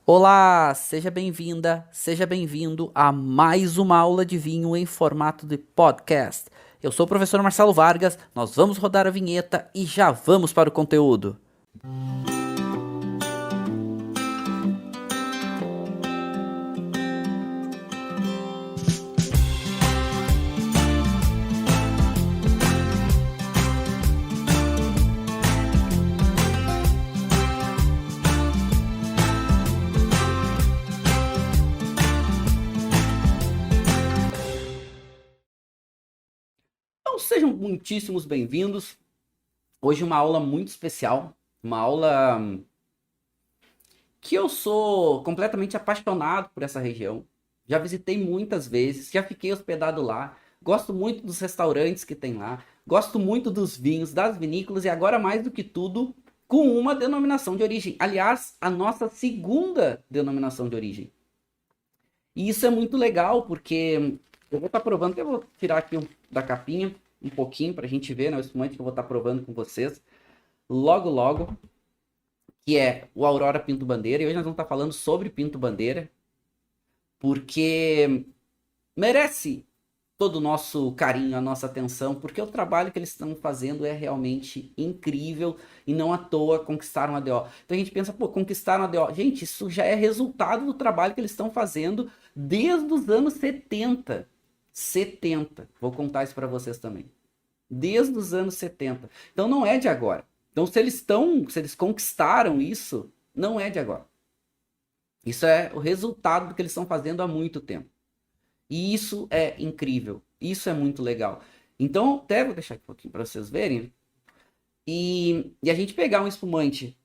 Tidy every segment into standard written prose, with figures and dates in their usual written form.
Olá, seja bem-vinda, seja bem-vindo a mais uma aula de vinho em formato de podcast. Eu sou o professor Marcelo Vargas, nós vamos rodar a vinheta e já vamos para o conteúdo. Então sejam muitíssimos bem-vindos. Hoje uma aula muito especial, uma aula que eu sou completamente apaixonado por essa região. Já visitei muitas vezes, já fiquei hospedado lá. Gosto muito dos restaurantes que tem lá. Gosto muito dos vinhos, das vinícolas e agora mais do que tudo, com uma denominação de origem. Aliás, a nossa segunda denominação de origem. E isso é muito legal porque eu vou estar provando, que eu vou tirar aqui da capinha um pouquinho para a gente ver, né, o espumante que eu vou estar provando com vocês logo logo, que é o Aurora Pinto Bandeira. E hoje nós vamos estar falando sobre Pinto Bandeira, porque merece todo o nosso carinho, a nossa atenção, porque o trabalho que eles estão fazendo é realmente incrível e não à toa conquistaram a DO. Então a gente pensa, pô, conquistaram a DO. Gente, isso já é resultado do trabalho que eles estão fazendo desde os anos 70. 70. Vou contar isso para vocês também. Desde os anos 70. Então não é de agora. Então se eles conquistaram isso, não é de agora. Isso é o resultado do que eles estão fazendo há muito tempo. E isso é incrível. Isso é muito legal. Então, até vou deixar aqui um pouquinho para vocês verem. E a gente pegar um espumante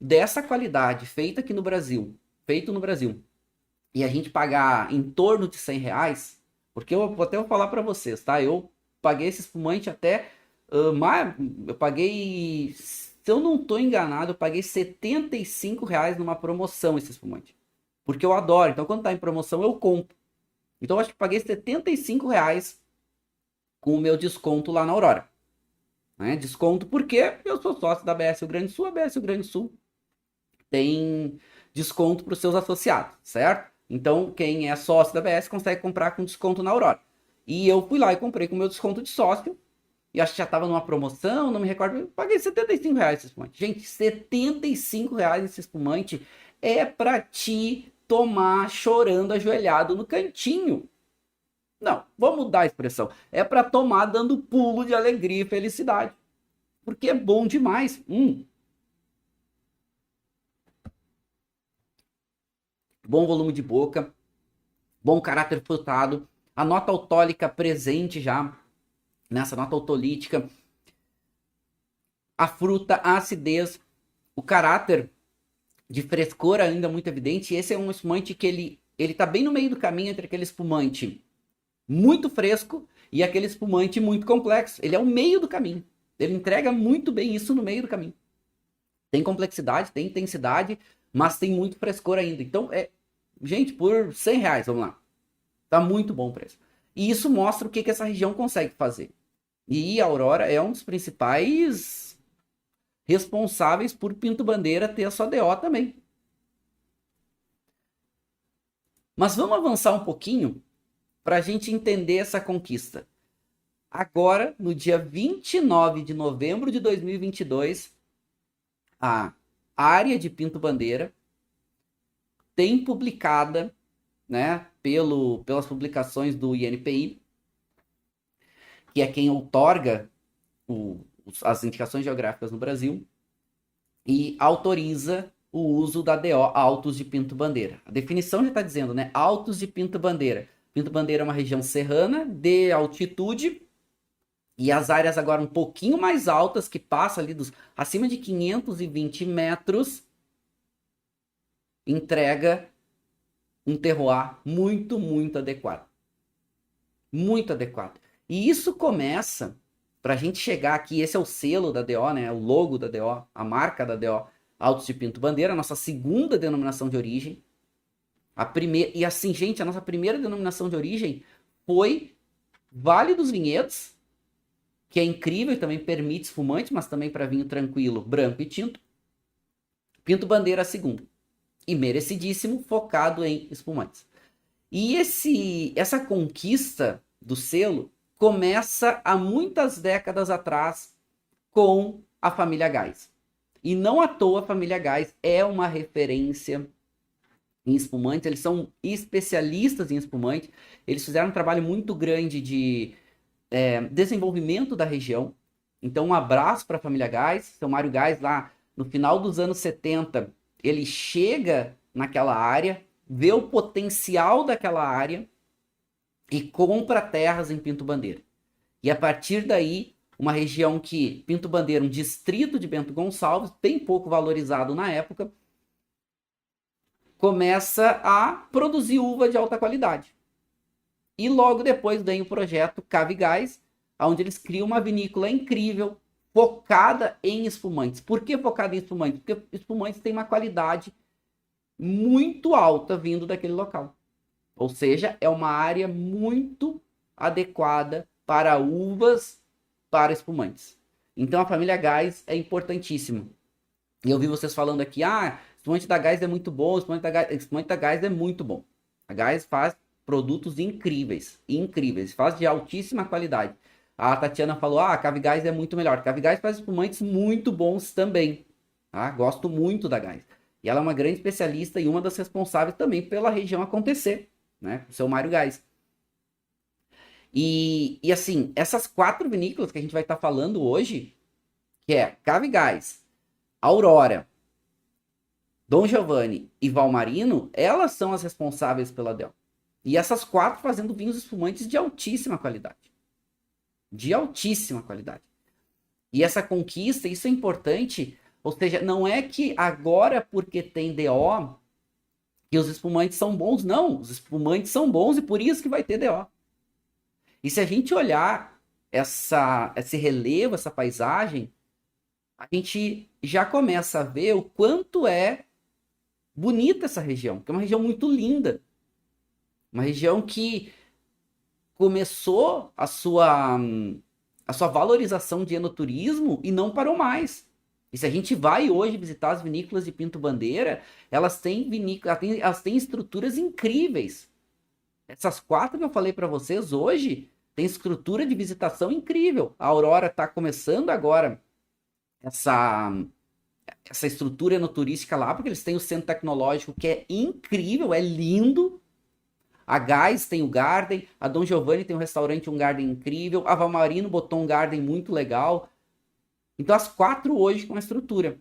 dessa qualidade, feito no Brasil, e a gente pagar em torno de R$ 100, porque eu vou falar para vocês, tá? Eu paguei esse espumante até, eu paguei, se eu não estou enganado, eu paguei R$ 75 numa promoção esse espumante. Porque eu adoro. Então, quando tá em promoção, eu compro. Então, eu acho que paguei R$ 75 com o meu desconto lá na Aurora. Né? Desconto porque eu sou sócio da BS Rio Grande do Sul. A BS Rio Grande do Sul tem desconto para os seus associados, certo? Então, quem é sócio da BS consegue comprar com desconto na Aurora. E eu fui lá e comprei com o meu desconto de sócio. E acho que já estava numa promoção, não me recordo. Eu paguei R$ 75 esse espumante. Gente, R$ 75 esse espumante é para ti tomar chorando ajoelhado no cantinho. Não, vamos mudar a expressão. É para tomar dando pulo de alegria e felicidade. Porque é bom demais. Bom volume de boca, bom caráter frutado, a nota autólica presente já nessa nota autolítica, a fruta, a acidez, o caráter de frescor ainda muito evidente. Esse é um espumante que ele tá bem no meio do caminho entre aquele espumante muito fresco e aquele espumante muito complexo. Ele é o meio do caminho. Ele entrega muito bem isso no meio do caminho. Tem complexidade, tem intensidade, mas tem muito frescor ainda. Então, gente, por R$ 100, vamos lá. Tá muito bom o preço. E isso mostra o que essa região consegue fazer. E a Aurora é um dos principais responsáveis por Pinto Bandeira ter a sua DO também. Mas vamos avançar um pouquinho para a gente entender essa conquista. Agora, no dia 29 de novembro de 2022, a área de Pinto Bandeira tem publicada, né, pelas publicações do INPI, que é quem outorga as indicações geográficas no Brasil, e autoriza o uso da DO Altos de Pinto Bandeira. A definição já está dizendo, né? Altos de Pinto Bandeira. Pinto Bandeira é uma região serrana de altitude, e as áreas agora um pouquinho mais altas, que passa ali acima de 520 metros, entrega um terroir muito, muito adequado. Muito adequado. E isso começa, para a gente chegar aqui, esse é o selo da DO, né? O logo da DO, a marca da DO, Altos de Pinto Bandeira, a nossa segunda denominação de origem. A primeira, e assim, gente, a nossa primeira denominação de origem foi Vale dos Vinhedos, que é incrível e também permite espumante, mas também para vinho tranquilo, branco e tinto. Pinto Bandeira a segunda. e merecidíssimo, focado em espumantes. E essa conquista do selo começa há muitas décadas atrás com a família Gás. E não à toa a família Gás é uma referência em espumante, eles são especialistas em espumante, eles fizeram um trabalho muito grande de desenvolvimento da região. Então, um abraço para a família Gás. Seu Mário Gás, lá no final dos anos 70, ele chega naquela área, vê o potencial daquela área e compra terras em Pinto Bandeira. E a partir daí, uma região que Pinto Bandeira, um distrito de Bento Gonçalves, bem pouco valorizado na época, começa a produzir uva de alta qualidade. E logo depois vem o projeto Cave Gás, onde eles criam uma vinícola incrível, focada em espumantes. Por que focada em espumantes? Porque espumantes têm uma qualidade muito alta vindo daquele local. Ou seja, é uma área muito adequada para uvas, para espumantes. Então a família Gás é importantíssima. E eu vi vocês falando aqui, espumante da Gás é muito bom, espumante da Gás é muito bom. A Gás faz produtos incríveis, incríveis, faz de altíssima qualidade. A Tatiana falou, a Cave Gás é muito melhor. A Cave Gás faz espumantes muito bons também. Tá? Gosto muito da Gás. E ela é uma grande especialista e uma das responsáveis também pela região acontecer, né? O seu Mário Gás. E assim, essas 4 vinícolas que a gente vai estar falando hoje, que é Cave Gás, Aurora, Dom Giovanni e Valmarino, elas são as responsáveis pela DEL. E essas 4 fazendo vinhos espumantes de altíssima qualidade. De altíssima qualidade. E essa conquista, isso é importante, ou seja, não é que agora porque tem DO que os espumantes são bons, não. Os espumantes são bons e por isso que vai ter DO. E se a gente olhar esse relevo, essa paisagem, a gente já começa a ver o quanto é bonita essa região, que é uma região muito linda. Uma região que começou a sua valorização de enoturismo e não parou mais. E se a gente vai hoje visitar as vinícolas de Pinto Bandeira, elas têm estruturas incríveis. Essas 4 que eu falei para vocês hoje tem estrutura de visitação incrível. A Aurora está começando agora essa estrutura enoturística lá, porque eles têm o centro tecnológico que é incrível, é lindo. A Gás tem o Garden, a Dom Giovanni tem um restaurante, um Garden incrível, a Valmarino botou um Garden muito legal. Então as 4 hoje com a estrutura.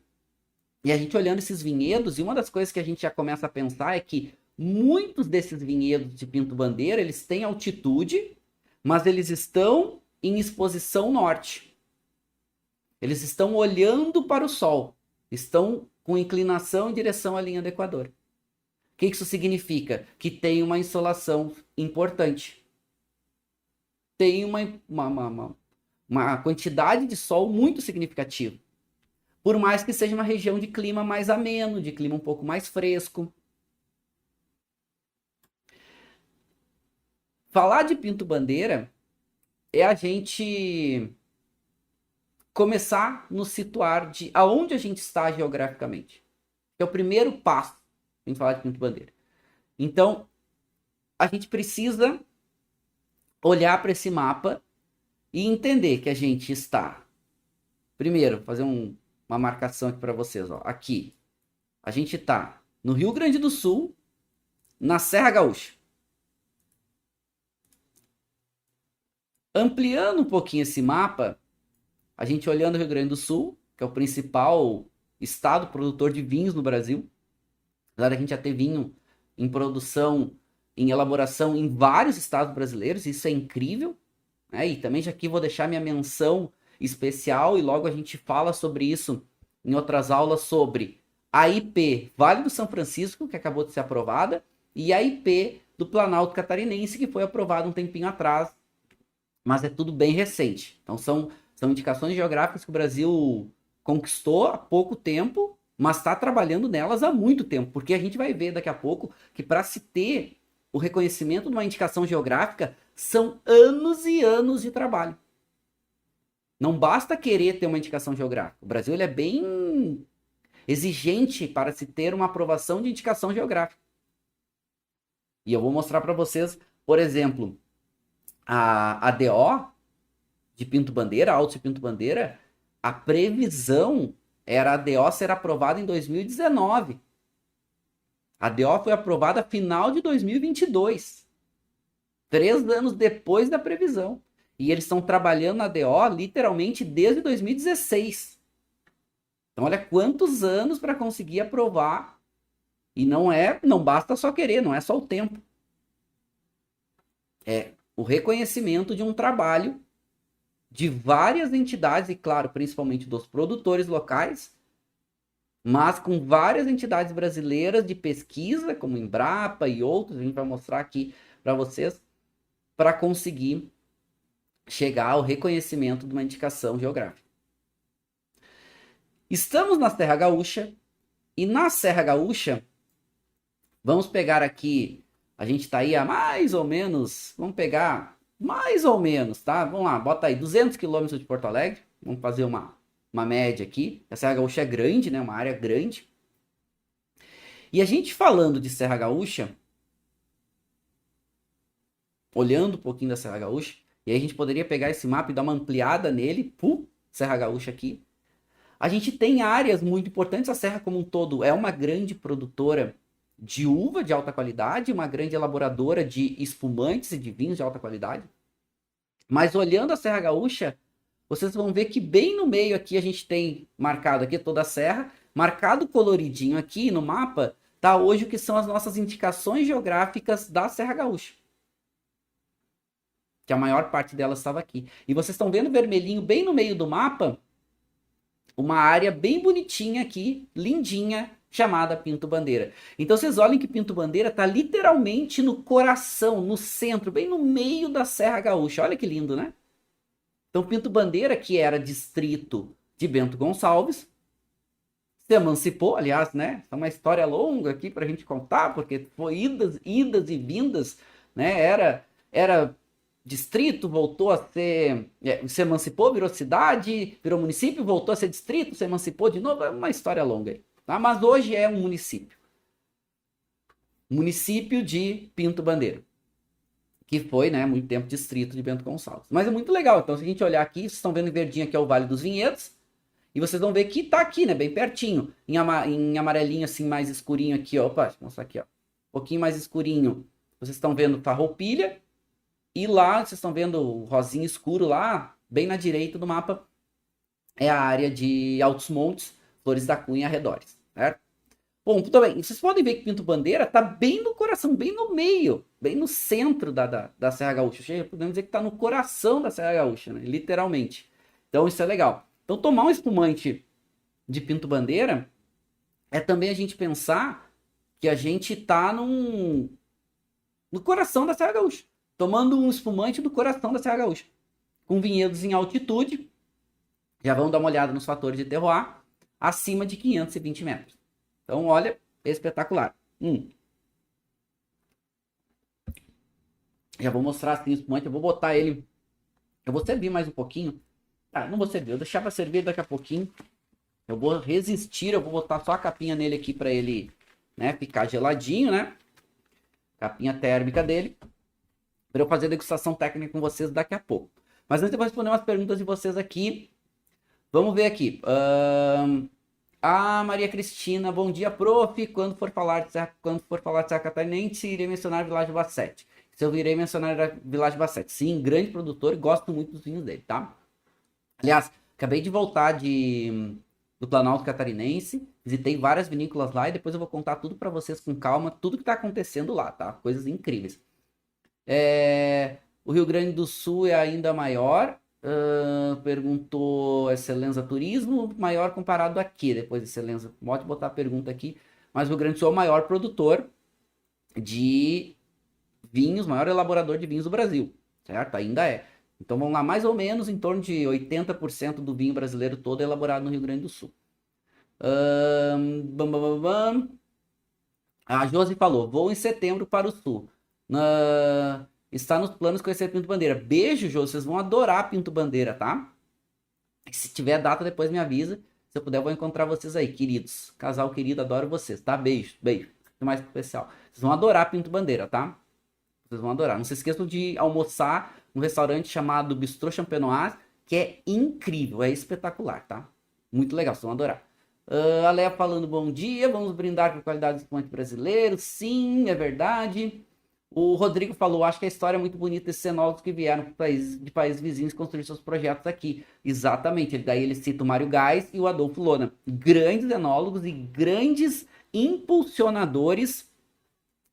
E a gente olhando esses vinhedos, e uma das coisas que a gente já começa a pensar é que muitos desses vinhedos de Pinto Bandeira, eles têm altitude, mas eles estão em exposição norte. Eles estão olhando para o sol, estão com inclinação em direção à linha do Equador. O que isso significa? Que tem uma insolação importante. Tem uma quantidade de sol muito significativa. Por mais que seja uma região de clima mais ameno, de clima um pouco mais fresco. Falar de Pinto Bandeira é a gente começar a nos situar de aonde a gente está geograficamente. É o primeiro passo em falar de Pinto Bandeira. Então, a gente precisa olhar para esse mapa e entender que a gente está... Primeiro, fazer uma marcação aqui para vocês. Ó. Aqui, a gente está no Rio Grande do Sul, na Serra Gaúcha. Ampliando um pouquinho esse mapa, a gente olhando o Rio Grande do Sul, que é o principal estado produtor de vinhos no Brasil, apesar da gente já ter vinho em produção, em elaboração em vários estados brasileiros, isso é incrível. Né? E também já aqui vou deixar minha menção especial, e logo a gente fala sobre isso em outras aulas, sobre a IP Vale do São Francisco, que acabou de ser aprovada, e a IP do Planalto Catarinense, que foi aprovada um tempinho atrás, mas é tudo bem recente. Então são indicações geográficas que o Brasil conquistou há pouco tempo, mas está trabalhando nelas há muito tempo, porque a gente vai ver daqui a pouco que para se ter o reconhecimento de uma indicação geográfica são anos e anos de trabalho. Não basta querer ter uma indicação geográfica. O Brasil ele é bem exigente para se ter uma aprovação de indicação geográfica. E eu vou mostrar para vocês, por exemplo, a DO de Pinto Bandeira, Alto de Pinto Bandeira, a previsão era a DO ser aprovada em 2019. A DO foi aprovada final de 2022. 3 anos depois da previsão. E eles estão trabalhando na DO literalmente desde 2016. Então olha quantos anos para conseguir aprovar. E não basta só querer, não é só o tempo. É o reconhecimento de um trabalho de várias entidades, e claro, principalmente dos produtores locais, mas com várias entidades brasileiras de pesquisa, como Embrapa e outros, a gente vai mostrar aqui para vocês, para conseguir chegar ao reconhecimento de uma indicação geográfica. Estamos na Serra Gaúcha, e na Serra Gaúcha, vamos pegar aqui, a gente está aí a mais ou menos, vamos pegar mais ou menos, tá? Vamos lá, bota aí 200 quilômetros de Porto Alegre, vamos fazer uma média aqui. A Serra Gaúcha é grande, né? Uma área grande. E a gente falando de Serra Gaúcha, olhando um pouquinho da Serra Gaúcha, e aí a gente poderia pegar esse mapa e dar uma ampliada nele, Serra Gaúcha aqui. A gente tem áreas muito importantes, a Serra como um todo é uma grande produtora de uva de alta qualidade, uma grande elaboradora de espumantes e de vinhos de alta qualidade. Mas olhando a Serra Gaúcha, vocês vão ver que bem no meio aqui a gente tem marcado aqui toda a serra, marcado coloridinho aqui no mapa, tá hoje o que são as nossas indicações geográficas da Serra Gaúcha. Que a maior parte delas estava aqui. E vocês estão vendo vermelhinho bem no meio do mapa, uma área bem bonitinha aqui, lindinha, chamada Pinto Bandeira. Então vocês olhem que Pinto Bandeira está literalmente no coração, no centro, bem no meio da Serra Gaúcha. Olha que lindo, né? Então Pinto Bandeira, que era distrito de Bento Gonçalves, se emancipou, aliás, né? É uma história longa aqui para a gente contar, porque foi idas e vindas, né? Era distrito, voltou a ser, se emancipou, virou cidade, virou município, voltou a ser distrito, se emancipou de novo, é uma história longa aí. Tá? Mas hoje é um município. Município de Pinto Bandeira. Que foi, né, muito tempo distrito de Bento Gonçalves. Mas é muito legal. Então, se a gente olhar aqui, vocês estão vendo em verdinho aqui é o Vale dos Vinhedos. E vocês vão ver que tá aqui, né, bem pertinho. Em amarelinho, assim, mais escurinho aqui, ó. Opa, deixa eu mostrar aqui, ó. Um pouquinho mais escurinho. Vocês estão vendo Farroupilha. E lá, vocês estão vendo o rosinho escuro lá, bem na direita do mapa, é a área de Altos Montes, Flores da Cunha e arredores, certo? Bom, tudo bem. Vocês podem ver que Pinto Bandeira está bem no coração, bem no meio, bem no centro da Serra Gaúcha. Podemos dizer que está no coração da Serra Gaúcha, né? Literalmente. Então isso é legal. Então tomar um espumante de Pinto Bandeira é também a gente pensar que a gente está no coração da Serra Gaúcha. Tomando um espumante do coração da Serra Gaúcha. Com vinhedos em altitude, já vamos dar uma olhada nos fatores de terroir, acima de 520 metros. Então, olha, espetacular. Já vou mostrar assim o espumante, eu vou botar ele, eu vou servir mais um pouquinho. Não vou servir, eu deixava servir daqui a pouquinho. Eu vou resistir, eu vou botar só a capinha nele aqui para ele, né, ficar geladinho, né? Capinha térmica dele. Para eu fazer a degustação técnica com vocês daqui a pouco. Mas antes eu vou responder umas perguntas de vocês aqui. Vamos ver aqui. Maria Cristina, bom dia, prof. Quando for falar de Serra Catarinense, irei mencionar Vilagem Bassett. Se eu irei mencionar a Vilagem Bassett. Sim, grande produtor e gosto muito dos vinhos dele, tá? Aliás, acabei de voltar do Planalto Catarinense, visitei várias vinícolas lá e depois eu vou contar tudo para vocês com calma, tudo que está acontecendo lá, tá? Coisas incríveis. O Rio Grande do Sul é ainda maior, perguntou Excelenza Turismo, maior comparado a quê? Depois Excelenza, pode botar a pergunta aqui, mas o Rio Grande do Sul é o maior produtor de vinhos, maior elaborador de vinhos do Brasil, certo? Ainda é. Então vamos lá, mais ou menos em torno de 80% do vinho brasileiro todo é elaborado no Rio Grande do Sul. A Josi falou, vou em setembro para o Sul. Está nos planos conhecer Pinto Bandeira. Beijo, Josi, vocês vão adorar Pinto Bandeira, tá? Se tiver data, depois me avisa. Se eu puder, eu vou encontrar vocês aí, queridos. Casal querido, adoro vocês, tá? Beijo, beijo. Mais especial. Vocês vão adorar Pinto Bandeira, tá? Vocês vão adorar. Não se esqueçam de almoçar num restaurante chamado Bistrô Champenoise, que é incrível, é espetacular, tá? Muito legal, vocês vão adorar. A Léa falando bom dia, vamos brindar com a qualidade do espumante brasileiro. Sim, é verdade. O Rodrigo falou, acho que a história é muito bonita desses enólogos que vieram de países vizinhos construir seus projetos aqui. Exatamente, daí ele cita o Mário Gás e o Adolfo Lona. Grandes enólogos e grandes impulsionadores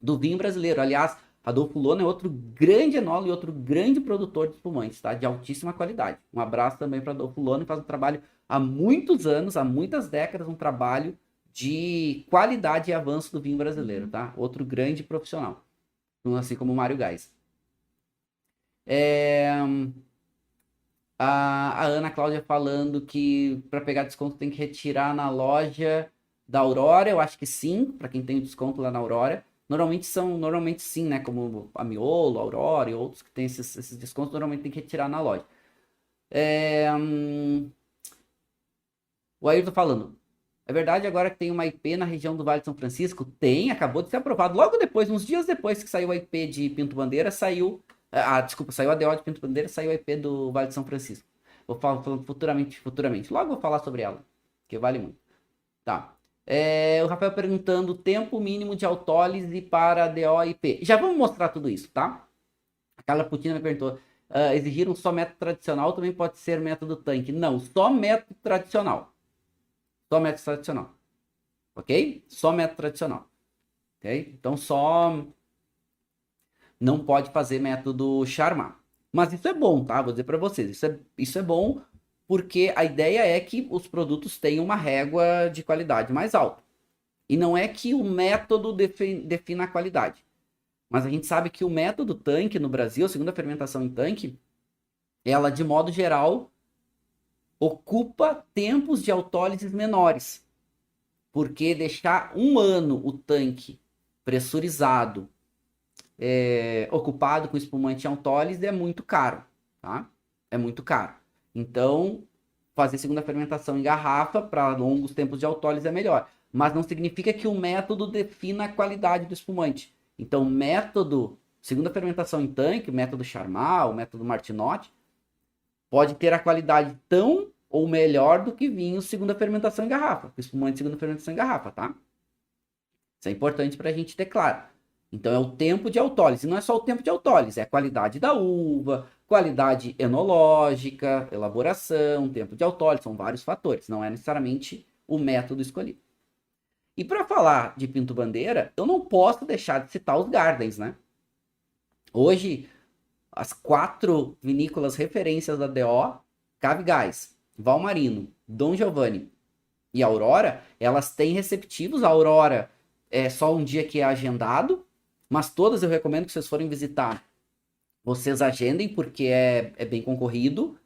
do vinho brasileiro. Aliás, Adolfo Lona é outro grande enólogo e outro grande produtor de espumantes, tá? De altíssima qualidade. Um abraço também para Adolfo Lona, que faz um trabalho há muitos anos, há muitas décadas, um trabalho de qualidade e avanço do vinho brasileiro, tá? Outro grande profissional. Assim como o Mário Gás. A Ana Cláudia falando que para pegar desconto tem que retirar na loja da Aurora. Eu acho que sim, para quem tem desconto lá na Aurora. Normalmente sim, né? Como a Miolo, a Aurora e outros que tem esses descontos, normalmente tem que retirar na loja. O Ayrton falando. É verdade agora que tem uma IP na região do Vale de São Francisco? Tem, acabou de ser aprovado. Logo depois, uns dias depois que saiu a IP de Pinto Bandeira, saiu a DO de Pinto Bandeira, saiu a IP do Vale de São Francisco. Vou falar futuramente. Logo vou falar sobre ela, que vale muito. Tá. O Rafael perguntando tempo mínimo de autólise para DO e IP. Já vamos mostrar tudo isso, tá? A Carla Putina me perguntou, exigiram só método tradicional, também pode ser método tanque? Não, só método tradicional. Só método tradicional. Ok? Só método tradicional. Ok? Então só não pode fazer método Charmat. Mas isso é bom, tá? Vou dizer para vocês. Isso é bom porque a ideia é que os produtos tenham uma régua de qualidade mais alta. E não é que o método defina a qualidade. Mas a gente sabe que o método tanque no Brasil, a segunda fermentação em tanque, ela, de modo geral, ocupa tempos de autólises menores. Porque deixar um ano o tanque pressurizado, ocupado com espumante autólise é muito caro, tá? É muito caro. Então, fazer segunda fermentação em garrafa para longos tempos de autólise é melhor. Mas não significa que o método defina a qualidade do espumante. Então, método segunda fermentação em tanque, o método Charmat, o método Martinotti, pode ter a qualidade tão ou melhor do que vinho segunda fermentação em garrafa, espumante segunda fermentação em garrafa, tá? Isso é importante para a gente ter claro. Então é o tempo de autólise, não é só o tempo de autólise, é a qualidade da uva, qualidade enológica, elaboração, tempo de autólise, são vários fatores, não é necessariamente o método escolhido. E para falar de Pinto Bandeira, eu não posso deixar de citar os Gardens, né? Hoje, as 4 vinícolas referências da DO, Cave Gás, Valmarino, Dom Giovanni e Aurora, elas têm receptivos. A Aurora é só um dia que é agendado, mas todas eu recomendo que vocês forem visitar, vocês agendem, porque é bem concorrido,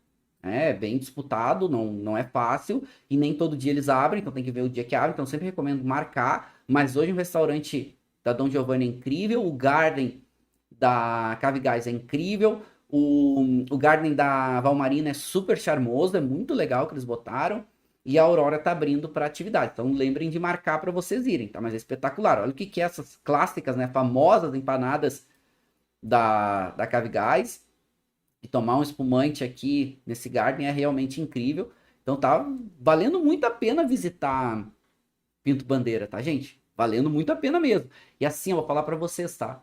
é bem disputado, não é fácil, e nem todo dia eles abrem, então tem que ver o dia que abre, então eu sempre recomendo marcar. Mas hoje o restaurante da Dom Giovanni é incrível, o Garden da Cave Gás é incrível, o Garden da Valmarina é super charmoso, é muito legal que eles botaram, e a Aurora tá abrindo para atividade. Então lembrem de marcar para vocês irem, tá? Mas é espetacular. Olha o que é essas clássicas, né, famosas empanadas da Cave Gás. E tomar um espumante aqui nesse Garden é realmente incrível. Então tá valendo muito a pena visitar Pinto Bandeira, tá, gente? Valendo muito a pena mesmo. E assim, eu vou falar para vocês, tá?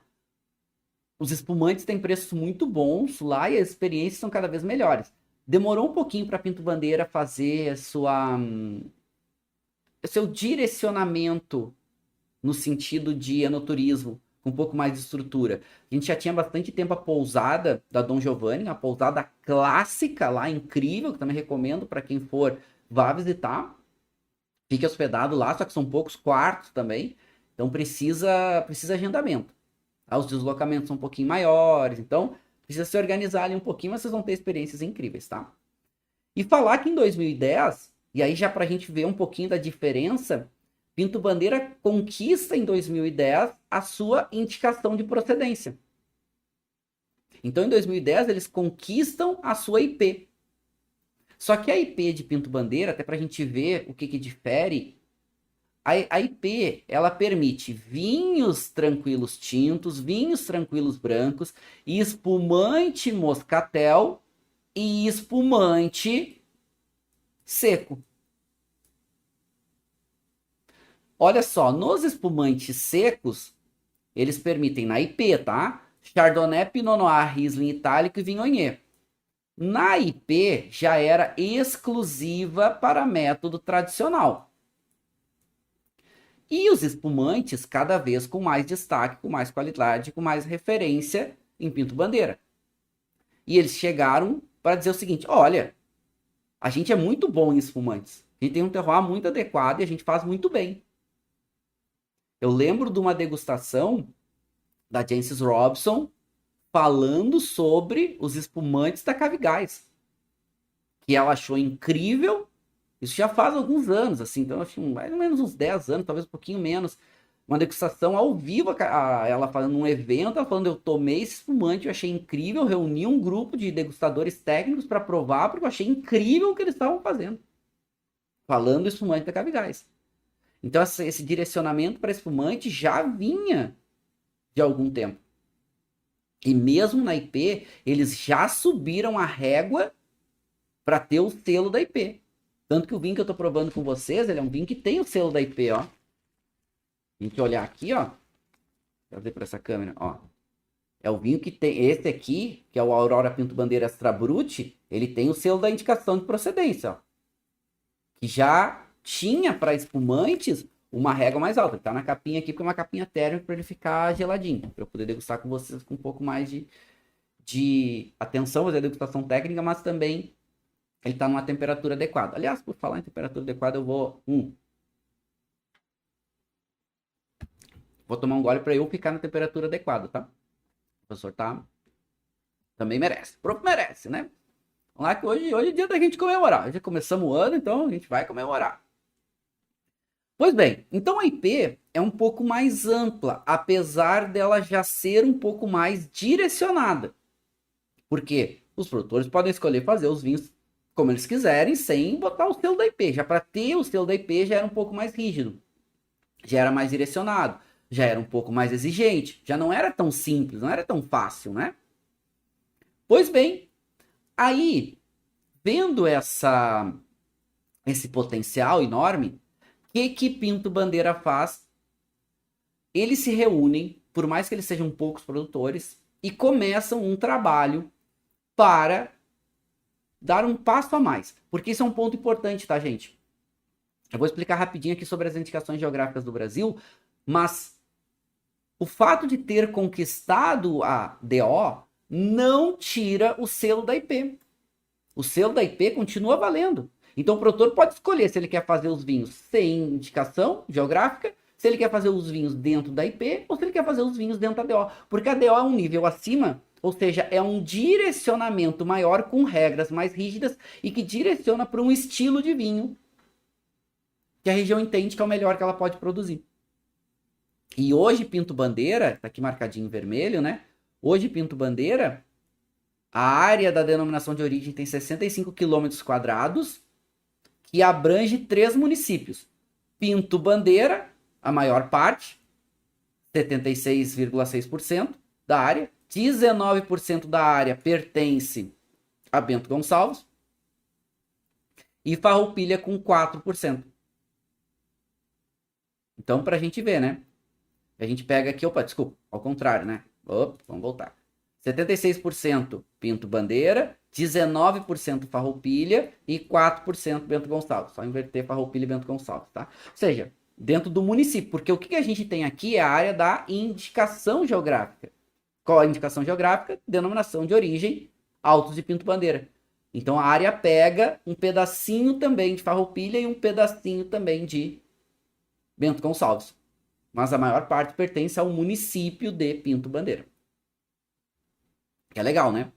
Os espumantes têm preços muito bons lá e as experiências são cada vez melhores. Demorou um pouquinho para Pinto Bandeira fazer seu direcionamento no sentido de enoturismo, com um pouco mais de estrutura. A gente já tinha bastante tempo a pousada da Dom Giovanni, a pousada clássica lá, incrível, que também recomendo para quem for, vá visitar. Fique hospedado lá, só que são poucos quartos também, então precisa agendamento. Tá? Os deslocamentos são um pouquinho maiores, então precisa se organizar ali um pouquinho, mas vocês vão ter experiências incríveis, tá? E falar que em 2010, e aí já para a gente ver um pouquinho da diferença, Pinto Bandeira conquista em 2010 a sua indicação de procedência. Então, em 2010, eles conquistam a sua IP. Só que a IP de Pinto Bandeira, até para a gente ver o que difere, a IP, ela permite vinhos tranquilos tintos, vinhos tranquilos brancos, espumante moscatel e espumante seco. Olha só, nos espumantes secos, eles permitem na IP, tá? Chardonnay, Pinot Noir, Riesling Itálico e Viognier. Na IP, já era exclusiva para método tradicional. E os espumantes, cada vez com mais destaque, com mais qualidade, com mais referência em Pinto Bandeira. E eles chegaram para dizer o seguinte: olha, a gente é muito bom em espumantes. A gente tem um terroir muito adequado e a gente faz muito bem. Eu lembro de uma degustação da Jancis Robson falando sobre os espumantes da Cavigás, que ela achou incrível. Isso já faz alguns anos, assim, então acho mais ou menos uns 10 anos, talvez um pouquinho menos. Uma degustação ao vivo, ela falando num evento, ela falando: eu tomei esse espumante, eu achei incrível, reuni um grupo de degustadores técnicos para provar, porque eu achei incrível o que eles estavam fazendo. Falando do espumante da Cavigás. Então esse direcionamento para espumante já vinha de algum tempo. E mesmo na IP, eles já subiram a régua para ter o selo da IP. Tanto que o vinho que eu tô provando com vocês, ele é um vinho que tem o selo da IP, ó. A gente olhar aqui, ó. Vou trazer para essa câmera, ó. É o vinho que tem, esse aqui, que é o Aurora Pinto Bandeira Extra Brut, ele tem o selo da indicação de procedência, ó. Que já tinha para espumantes uma régua mais alta. Ele tá na capinha aqui, porque é uma capinha térmica para ele ficar geladinho. Para eu poder degustar com vocês com um pouco mais de atenção, fazer a degustação técnica, mas também ele está numa temperatura adequada. Aliás, por falar em temperatura adequada, eu vou tomar um gole para eu ficar na temperatura adequada, tá? O professor também merece. O prof merece, né? Vamos lá que hoje é dia da gente comemorar. Já começamos o ano, então a gente vai comemorar. Pois bem, então a IP é um pouco mais ampla, apesar dela já ser um pouco mais direcionada. Porque os produtores podem escolher fazer os vinhos como eles quiserem, sem botar o selo da IP. Já para ter o selo da IP já era um pouco mais rígido, já era mais direcionado, já era um pouco mais exigente, já não era tão simples, não era tão fácil, né? Pois bem, aí, vendo esse potencial enorme, o que Pinto Bandeira faz? Eles se reúnem, por mais que eles sejam poucos produtores, e começam um trabalho para dar um passo a mais. Porque isso é um ponto importante, tá, gente? Eu vou explicar rapidinho aqui sobre as indicações geográficas do Brasil, mas o fato de ter conquistado a DO não tira o selo da IP. O selo da IP continua valendo. Então o produtor pode escolher se ele quer fazer os vinhos sem indicação geográfica, se ele quer fazer os vinhos dentro da IP ou se ele quer fazer os vinhos dentro da DO. Porque a DO é um nível acima, ou seja, é um direcionamento maior com regras mais rígidas e que direciona para um estilo de vinho que a região entende que é o melhor que ela pode produzir. E hoje Pinto Bandeira, tá aqui marcadinho em vermelho, né? Hoje Pinto Bandeira, a área da denominação de origem tem 65 km², que abrange 3 municípios. Pinto Bandeira, a maior parte, 76,6% da área. 19% da área pertence a Bento Gonçalves. E Farroupilha com 4%. Então, pra gente ver, né? A gente pega aqui, desculpa, ao contrário, né? Vamos voltar. 76% Pinto Bandeira, 19% Farroupilha e 4% Bento Gonçalves. Só inverter Farroupilha e Bento Gonçalves, tá? Ou seja, dentro do município, porque o que a gente tem aqui é a área da indicação geográfica. Qual a indicação geográfica? Denominação de origem, Altos de Pinto Bandeira. Então a área pega um pedacinho também de Farroupilha e um pedacinho também de Bento Gonçalves. Mas a maior parte pertence ao município de Pinto Bandeira. Que é legal, né?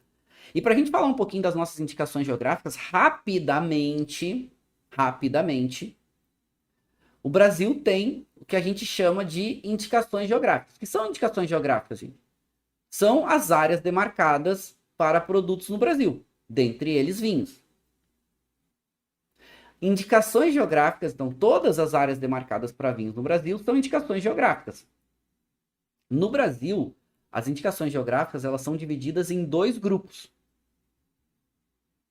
E para a gente falar um pouquinho das nossas indicações geográficas, rapidamente, o Brasil tem o que a gente chama de indicações geográficas. O que são indicações geográficas, gente? São as áreas demarcadas para produtos no Brasil, dentre eles vinhos. indicações geográficas, então todas as áreas demarcadas para vinhos no Brasil são indicações geográficas. No Brasil, as indicações geográficas elas são divididas em dois grupos.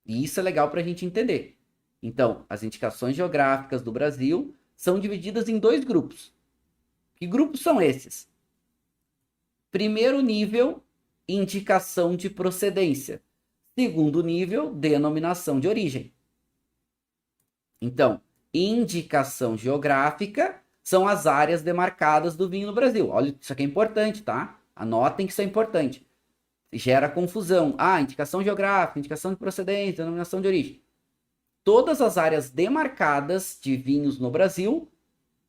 E isso é legal para a gente entender. Então, as indicações geográficas do Brasil são divididas em dois grupos. Que grupos são esses? Primeiro nível, indicação de procedência. Segundo nível, denominação de origem. Então, indicação geográfica são as áreas demarcadas do vinho no Brasil. Olha, isso aqui é importante, tá? Anotem que isso é importante. Gera confusão. Ah, indicação geográfica, indicação de procedência, denominação de origem. Todas as áreas demarcadas de vinhos no Brasil,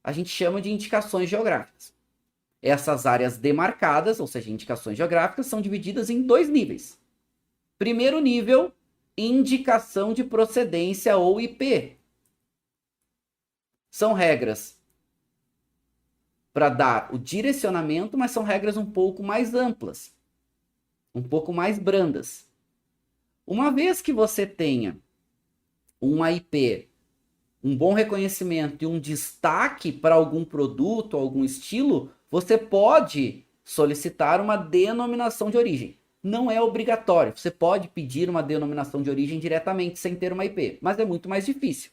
a gente chama de indicações geográficas. Essas áreas demarcadas, ou seja, indicações geográficas, são divididas em dois níveis. Primeiro nível, indicação de procedência ou IP. São regras para dar o direcionamento, mas são regras um pouco mais amplas, um pouco mais brandas. Uma vez que você tenha uma IP, um bom reconhecimento e um destaque para algum produto, algum estilo, você pode solicitar uma denominação de origem. Não é obrigatório, você pode pedir uma denominação de origem diretamente sem ter uma IP, mas é muito mais difícil.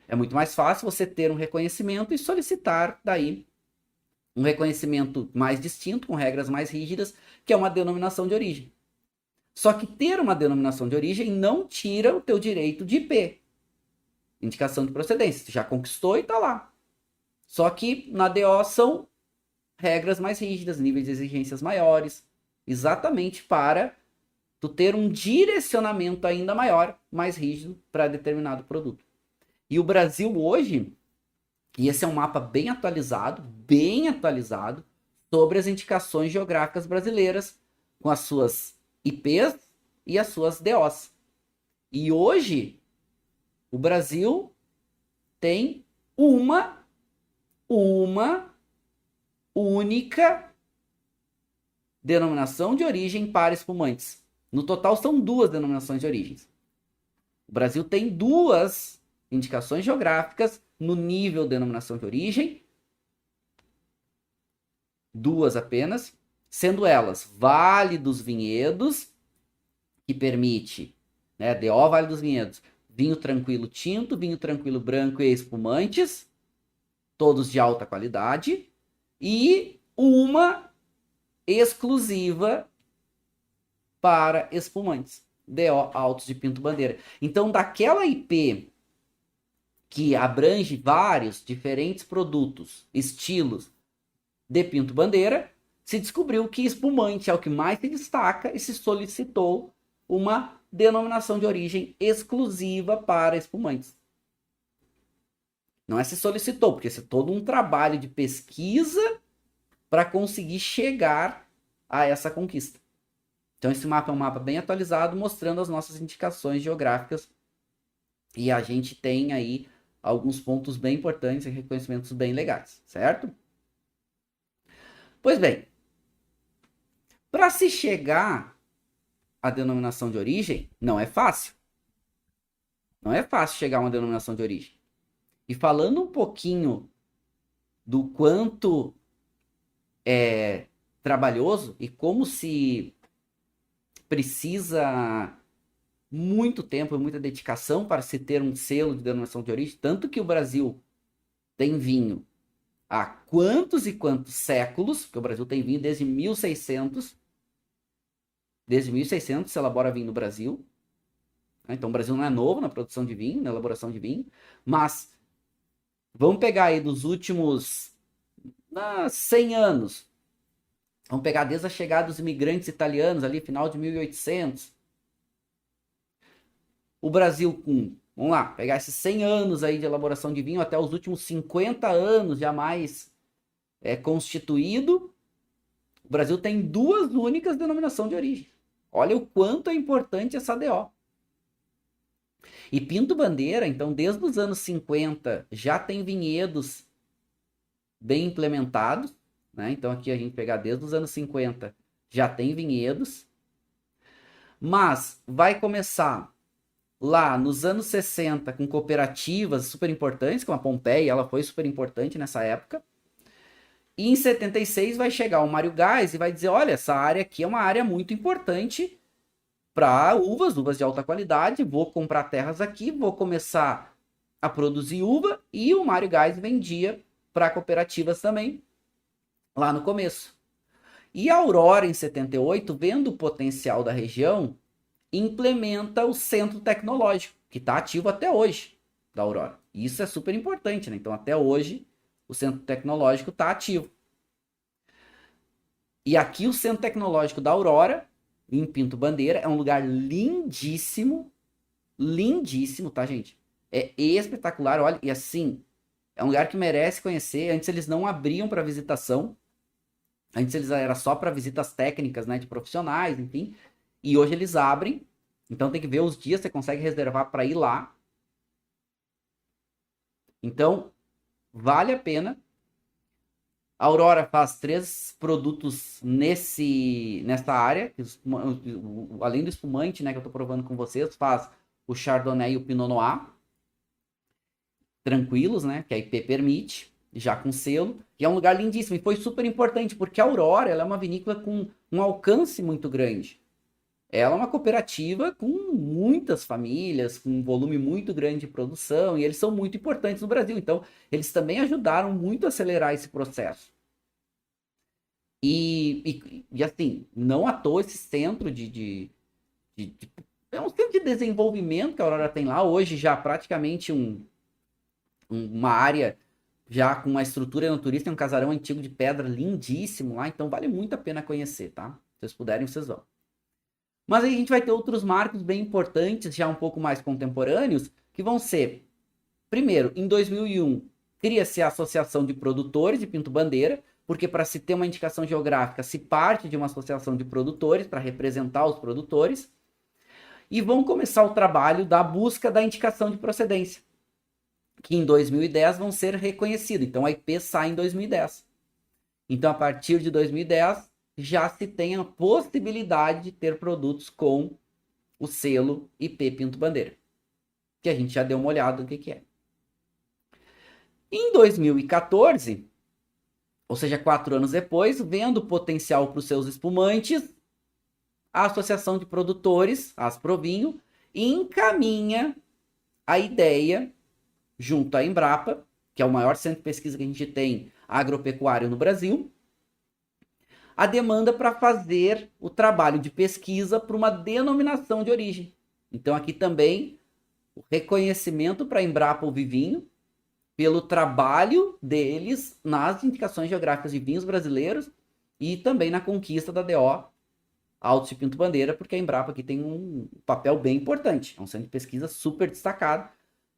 É muito mais fácil você ter um reconhecimento e solicitar daí um reconhecimento mais distinto, com regras mais rígidas, que é uma denominação de origem. Só que ter uma denominação de origem não tira o teu direito de IP. Indicação de procedência. Você já conquistou e está lá. Só que na DO são regras mais rígidas, níveis de exigências maiores, exatamente para tu ter um direcionamento ainda maior, mais rígido para determinado produto. E o Brasil hoje, e esse é um mapa bem atualizado sobre as indicações geográficas brasileiras, com as suas IPs e as suas DOs. E hoje, o Brasil tem uma única denominação de origem para espumantes. No total, são duas denominações de origens. O Brasil tem duas indicações geográficas no nível de denominação de origem, duas apenas, sendo elas Vale dos Vinhedos, que permite, né, DO Vale dos Vinhedos, vinho tranquilo tinto, vinho tranquilo branco e espumantes, todos de alta qualidade, e uma exclusiva para espumantes, DO Altos de Pinto Bandeira. Então, daquela IP que abrange vários diferentes produtos, estilos de Pinto Bandeira, se descobriu que espumante é o que mais se destaca e se solicitou uma denominação de origem exclusiva para espumantes. Não é se solicitou, porque isso é todo um trabalho de pesquisa para conseguir chegar a essa conquista. Então esse mapa é um mapa bem atualizado, mostrando as nossas indicações geográficas. E a gente tem aí alguns pontos bem importantes e reconhecimentos bem legais, certo? Pois bem, para se chegar à denominação de origem, não é fácil. Não é fácil chegar a uma denominação de origem. E falando um pouquinho do quanto é trabalhoso e como se precisa muito tempo e muita dedicação para se ter um selo de denominação de origem, tanto que o Brasil tem vinho há quantos e quantos séculos, porque o Brasil tem vinho desde 1600, se elabora vinho no Brasil. Então o Brasil não é novo na produção de vinho, na elaboração de vinho, mas vamos pegar aí dos últimos 100 anos, vamos pegar desde a chegada dos imigrantes italianos ali, final de 1800, o Brasil vamos lá, pegar esses 100 anos aí de elaboração de vinho até os últimos 50 anos já mais constituído, o Brasil tem duas únicas denominações de origem. Olha o quanto é importante essa DO. E Pinto Bandeira, então, desde os anos 50, já tem vinhedos bem implementados, né? Então aqui a gente pegar desde os anos 50, já tem vinhedos, mas vai começar lá nos anos 60 com cooperativas super importantes, como a Pompeia, ela foi super importante nessa época. E em 76 vai chegar o Mário Gás e vai dizer, olha, essa área aqui é uma área muito importante para uvas de alta qualidade, vou comprar terras aqui, vou começar a produzir uva, e o Mário Gás vendia para cooperativas também, lá no começo. E a Aurora, em 78, vendo o potencial da região, implementa o centro tecnológico, que está ativo até hoje, da Aurora. Isso é super importante, né? Então, até hoje, o centro tecnológico está ativo. E aqui o centro tecnológico da Aurora, em Pinto Bandeira, é um lugar lindíssimo, lindíssimo, tá, gente? É espetacular, olha, e assim, é um lugar que merece conhecer. Antes eles não abriam para visitação, antes eles era só para visitas técnicas, né, de profissionais, enfim. E hoje eles abrem, então tem que ver os dias, você consegue reservar para ir lá. Então, vale a pena. A Aurora faz 3 produtos nessa área, além do espumante, né, que eu estou provando com vocês, faz o Chardonnay e o Pinot Noir, tranquilos, né, que a IP permite, já com selo, e é um lugar lindíssimo, e foi super importante, porque a Aurora, ela é uma vinícola com um alcance muito grande. Ela é uma cooperativa com muitas famílias, com um volume muito grande de produção, e eles são muito importantes no Brasil. Então, eles também ajudaram muito a acelerar esse processo. E assim, não à toa esse centro é um centro de desenvolvimento que a Aurora tem lá. Hoje já praticamente uma área já com uma estrutura naturista, tem um casarão antigo de pedra lindíssimo lá. Então, vale muito a pena conhecer, tá? Se vocês puderem, vocês vão. Mas aí a gente vai ter outros marcos bem importantes, já um pouco mais contemporâneos, que vão ser, primeiro, em 2001, cria-se a Associação de Produtores de Pinto Bandeira, porque para se ter uma indicação geográfica, se parte de uma associação de produtores para representar os produtores, e vão começar o trabalho da busca da indicação de procedência, que em 2010 vão ser reconhecidos. Então a IP sai em 2010. Então a partir de 2010 já se tem a possibilidade de ter produtos com o selo IP Pinto Bandeira, que a gente já deu uma olhada no que é. Em 2014, ou seja, 4 anos depois, vendo o potencial para os seus espumantes, a Associação de Produtores, a Asprovinho, encaminha a ideia, junto à Embrapa, que é o maior centro de pesquisa que a gente tem agropecuário no Brasil, a demanda para fazer o trabalho de pesquisa para uma denominação de origem. Então aqui também o reconhecimento para a Embrapa o Vivinho, pelo trabalho deles nas indicações geográficas de vinhos brasileiros e também na conquista da DO Altos de Pinto Bandeira, porque a Embrapa aqui tem um papel bem importante. É um centro de pesquisa super destacado.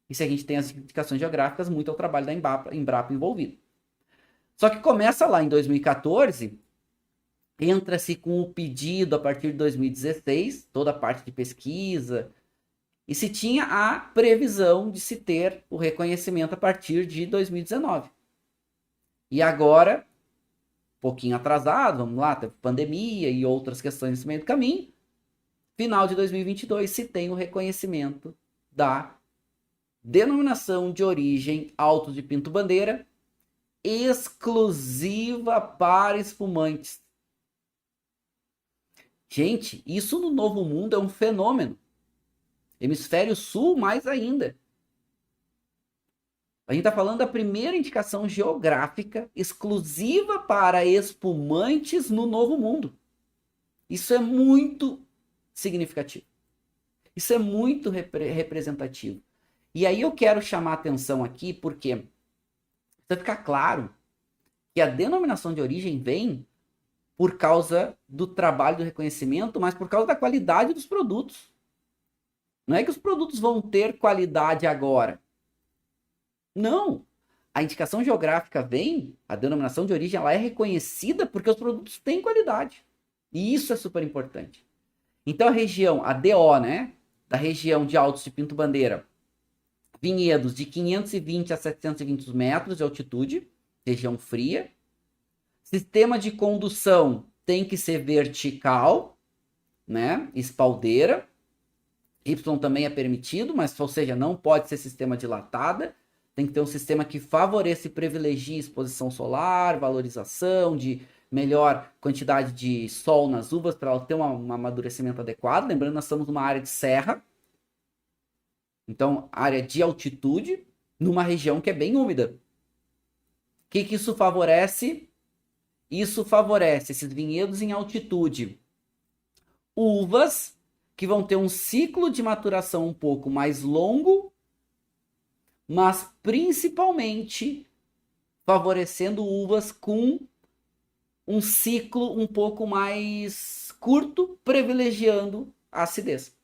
E se a gente tem as indicações geográficas, muito é o trabalho da Embrapa envolvido. Só que começa lá em 2014, entra-se com o pedido a partir de 2016, toda a parte de pesquisa, e se tinha a previsão de se ter o reconhecimento a partir de 2019. E agora, um pouquinho atrasado, vamos lá, teve pandemia e outras questões nesse meio do caminho, final de 2022 se tem o reconhecimento da denominação de origem Altos de Pinto Bandeira, exclusiva para espumantes. Gente, isso no Novo Mundo é um fenômeno. Hemisfério Sul, mais ainda. A gente está falando da primeira indicação geográfica exclusiva para espumantes no Novo Mundo. Isso é muito significativo. Isso é muito representativo. E aí eu quero chamar a atenção aqui porque precisa ficar claro que a denominação de origem vem por causa do trabalho do reconhecimento, mas por causa da qualidade dos produtos. Não é que os produtos vão ter qualidade agora. Não. A indicação geográfica vem, a denominação de origem, ela é reconhecida porque os produtos têm qualidade. E isso é super importante. Então a região, a DO, né, da região de Altos de Pinto Bandeira, vinhedos de 520 a 720 metros de altitude, região fria. Sistema de condução tem que ser vertical, né, espaldeira. Y também é permitido, mas, ou seja, não pode ser sistema dilatada. Tem que ter um sistema que favoreça e privilegie exposição solar, valorização de melhor quantidade de sol nas uvas para ela ter um amadurecimento adequado. Lembrando, nós estamos numa área de serra, então área de altitude, numa região que é bem úmida. O que isso favorece? Isso favorece esses vinhedos em altitude. Uvas que vão ter um ciclo de maturação um pouco mais longo, mas principalmente favorecendo uvas com um ciclo um pouco mais curto, privilegiando a acidez.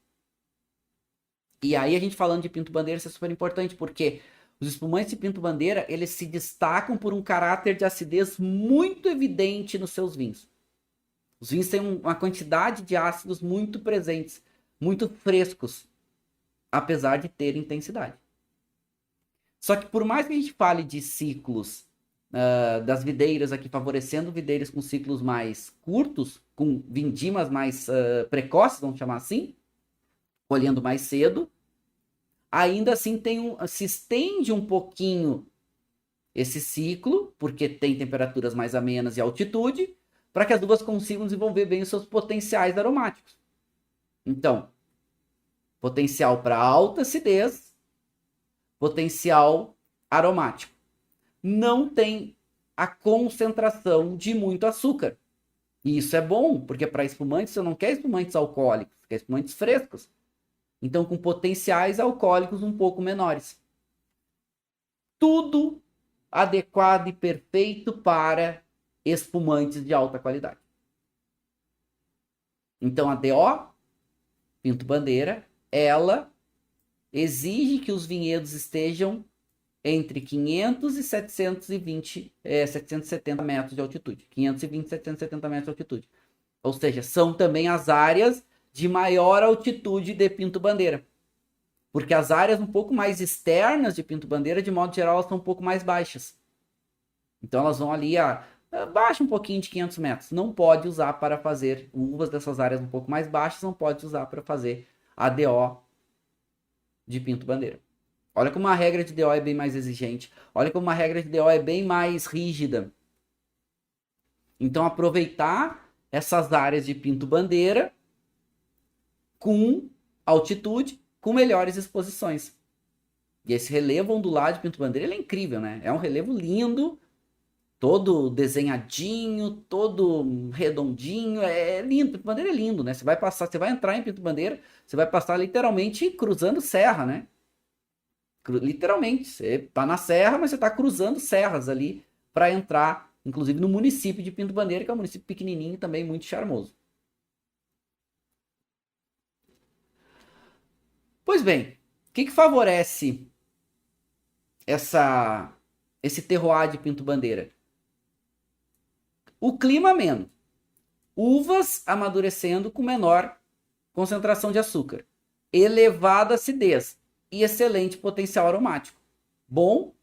E aí a gente falando de Pinto Bandeira, isso é super importante, porque os espumantes de Pinto Bandeira, eles se destacam por um caráter de acidez muito evidente nos seus vinhos. Os vinhos têm uma quantidade de ácidos muito presentes, muito frescos, apesar de ter intensidade. Só que por mais que a gente fale de ciclos das videiras aqui, favorecendo videiras com ciclos mais curtos, com vindimas mais precoces, vamos chamar assim, colhendo mais cedo, ainda assim se estende um pouquinho esse ciclo, porque tem temperaturas mais amenas e altitude, para que as uvas consigam desenvolver bem os seus potenciais aromáticos. Então, potencial para alta acidez, potencial aromático. Não tem a concentração de muito açúcar. E isso é bom, porque para espumantes você não quer espumantes alcoólicos, você quer espumantes frescos. Então, com potenciais alcoólicos um pouco menores. Tudo adequado e perfeito para espumantes de alta qualidade. Então, a DO, Pinto Bandeira, ela exige que os vinhedos estejam entre 500 e 770 metros de altitude. 520 e 770 metros de altitude. Ou seja, são também as áreas de maior altitude de Pinto Bandeira. Porque as áreas um pouco mais externas de Pinto Bandeira, de modo geral, elas são um pouco mais baixas. Então elas vão ali abaixo um pouquinho de 500 metros. Não pode usar para fazer uvas dessas áreas um pouco mais baixas, não pode usar para fazer ADO de Pinto Bandeira. Olha como a regra de DO é bem mais exigente. Olha como a regra de DO é bem mais rígida. Então aproveitar essas áreas de Pinto Bandeira com altitude, com melhores exposições. E esse relevo ondulado de Pinto Bandeira, ele é incrível, né? É um relevo lindo, todo desenhadinho, todo redondinho, é lindo. Pinto Bandeira é lindo, né? Você vai entrar em Pinto Bandeira, você vai passar literalmente cruzando serra, né? Literalmente, você tá na serra, mas você tá cruzando serras ali para entrar, inclusive no município de Pinto Bandeira, que é um município pequenininho e também muito charmoso. Pois bem, o que favorece esse terroir de Pinto Bandeira? O clima ameno. Uvas amadurecendo com menor concentração de açúcar. Elevada acidez e excelente potencial aromático. Bom,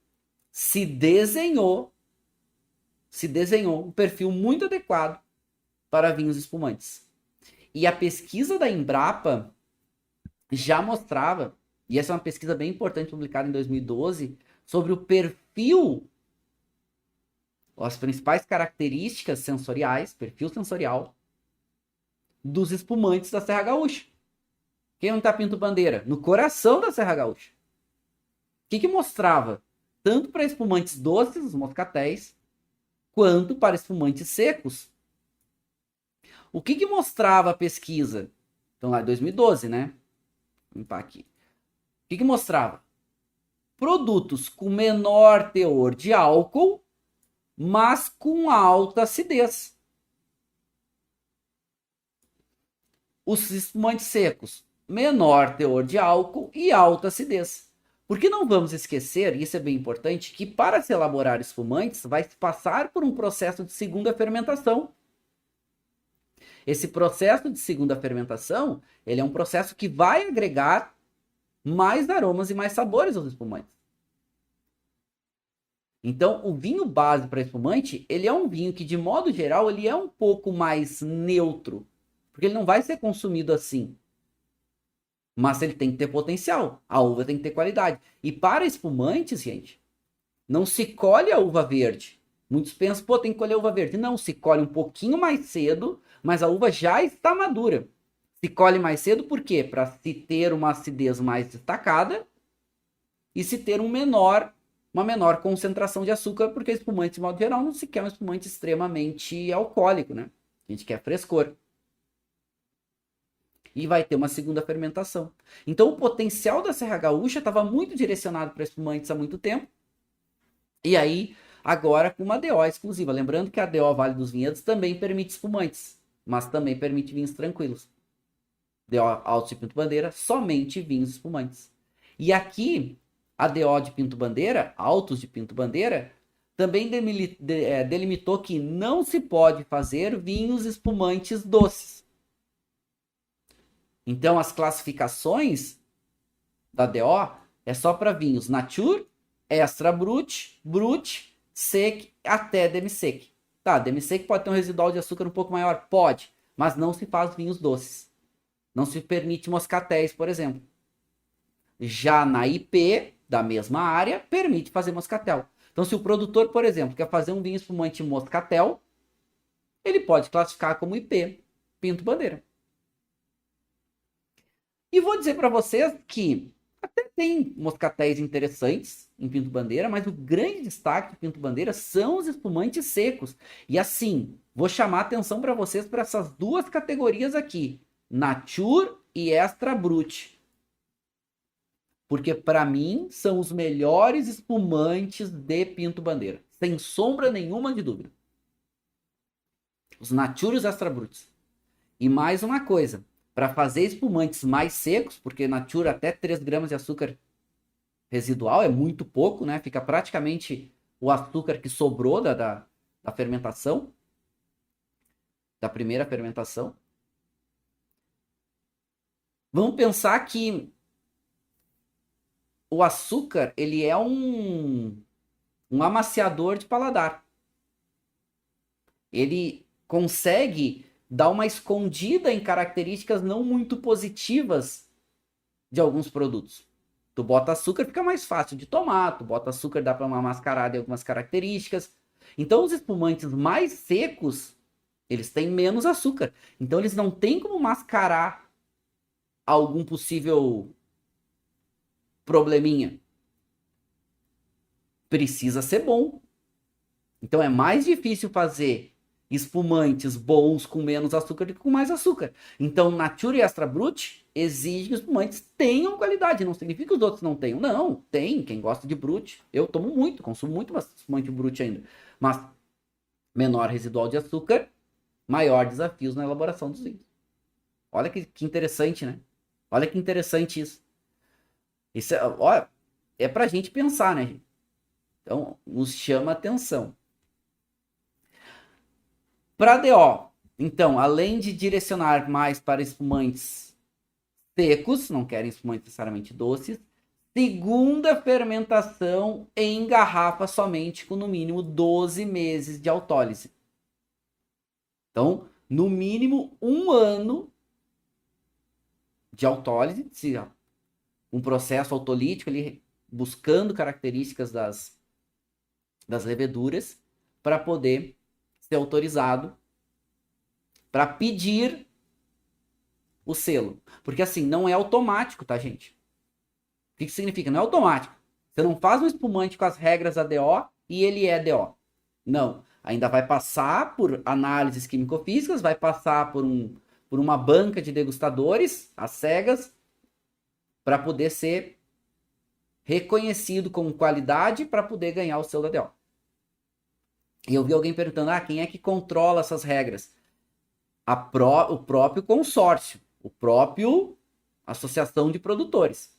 se desenhou um perfil muito adequado para vinhos espumantes. E a pesquisa da Embrapa já mostrava, e essa é uma pesquisa bem importante publicada em 2012, sobre o perfil, as principais características sensoriais, perfil sensorial, dos espumantes da Serra Gaúcha. Quem não está Pinto Bandeira? No coração da Serra Gaúcha. O que mostrava? Tanto para espumantes doces, os moscatéis, quanto para espumantes secos. O que mostrava a pesquisa? Então lá em 2012, né? Vou limpar aqui. O que mostrava? Produtos com menor teor de álcool, mas com alta acidez. Os espumantes secos, menor teor de álcool e alta acidez. Porque não vamos esquecer, e isso é bem importante, que para se elaborar espumantes vai se passar por um processo de segunda fermentação. Esse processo de segunda fermentação, ele é um processo que vai agregar mais aromas e mais sabores aos espumantes. Então, o vinho base para espumante, ele é um vinho que, de modo geral, ele é um pouco mais neutro, porque ele não vai ser consumido assim. Mas ele tem que ter potencial. A uva tem que ter qualidade. E para espumantes, gente, não se colhe a uva verde. Muitos pensam, pô, tem que colher a uva verde. Não, se colhe um pouquinho mais cedo, mas a uva já está madura. Se colhe mais cedo por quê? Para se ter uma acidez mais destacada e se ter uma menor concentração de açúcar, porque espumante, de modo geral, não se quer um espumante extremamente alcoólico, né? A gente quer frescor. E vai ter uma segunda fermentação. Então o potencial da Serra Gaúcha estava muito direcionado para espumantes há muito tempo. E aí, agora com uma DO exclusiva. Lembrando que a DO Vale dos Vinhedos também permite espumantes, mas também permite vinhos tranquilos. DO Altos de Pinto Bandeira, somente vinhos espumantes. E aqui, a DO de Pinto Bandeira, Altos de Pinto Bandeira, também delimitou que não se pode fazer vinhos espumantes doces. Então, as classificações da DO é só para vinhos Nature, Extra Brut, Brut, Sec, até Demi-Sec. Tá, Demi-Sec pode ter um residual de açúcar um pouco maior? Pode, mas não se faz vinhos doces. Não se permite moscatéis, por exemplo. Já na IP, da mesma área, permite fazer moscatel. Então, se o produtor, por exemplo, quer fazer um vinho espumante moscatel, ele pode classificar como IP, Pinto Bandeira. E vou dizer para vocês que até tem moscatéis interessantes em Pinto Bandeira, mas o grande destaque de Pinto Bandeira são os espumantes secos. E assim, vou chamar a atenção para vocês para essas duas categorias aqui, Nature e Extra Brut. Porque para mim são os melhores espumantes de Pinto Bandeira, sem sombra nenhuma de dúvida. Os Nature e os Extra Bruts. E mais uma coisa, para fazer espumantes mais secos, porque Nature até 3 gramas de açúcar residual é muito pouco, né? Fica praticamente o açúcar que sobrou da fermentação, da primeira fermentação. Vamos pensar que o açúcar, ele é um amaciador de paladar. Ele consegue dar uma escondida em características não muito positivas de alguns produtos. Tu bota açúcar, fica mais fácil de tomar. Tu bota açúcar, dá para uma mascarada em algumas características. Então, os espumantes mais secos, eles têm menos açúcar. Então, eles não têm como mascarar algum possível probleminha. Precisa ser bom. Então, é mais difícil fazer espumantes bons com menos açúcar do que com mais açúcar. Então, Nature e Extra Brut exige que os espumantes tenham qualidade. Não significa que os outros não tenham. Não, tem. Quem gosta de Brut, eu tomo muito, consumo muito espumante Brut ainda. Mas menor residual de açúcar, maior desafios na elaboração dos vinhos. Olha que interessante, né? Olha que interessante isso. Isso é pra gente pensar, né, gente? Então, nos chama a atenção. Para DO, então, além de direcionar mais para espumantes secos, não querem espumantes necessariamente doces, segunda fermentação em garrafa somente com no mínimo 12 meses de autólise. Então, no mínimo 1 ano de autólise, um processo autolítico ali, buscando características das leveduras para poder ser autorizado para pedir o selo. Porque assim, não é automático, tá, gente? O que significa? Não é automático. Você não faz um espumante com as regras ADO e ele é DO. Não. Ainda vai passar por análises químico-físicas, vai passar por uma banca de degustadores, às cegas, para poder ser reconhecido como qualidade para poder ganhar o selo da DO. E eu vi alguém perguntando, quem é que controla essas regras? O próprio consórcio, o próprio associação de produtores.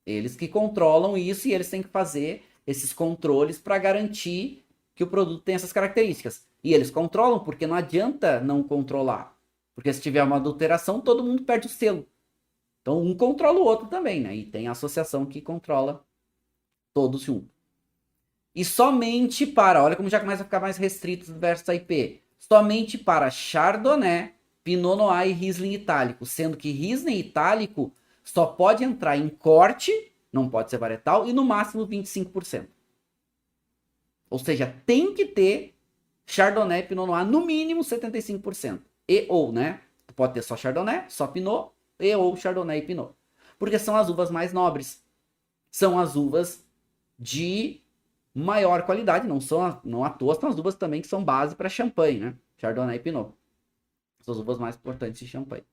Eles que controlam isso e eles têm que fazer esses controles para garantir que o produto tem essas características. E eles controlam porque não adianta não controlar. Porque se tiver uma adulteração, todo mundo perde o selo. Então um controla o outro também, né? E tem a associação que controla todos juntos. E somente para, olha como já começa a ficar mais restrito versus a IP, somente para Chardonnay, Pinot Noir e Riesling itálico, sendo que Riesling itálico Só pode entrar em corte, não pode ser varietal, e no máximo 25%. Ou seja, tem que ter Chardonnay e Pinot Noir no mínimo 75%. E ou, né? Pode ter só Chardonnay, só Pinot, e ou Chardonnay e Pinot. Porque são as uvas mais nobres. São as uvas de maior qualidade, não à toa são as uvas também que são base para champanhe, né? Chardonnay e Pinot. São as uvas mais importantes de champanhe.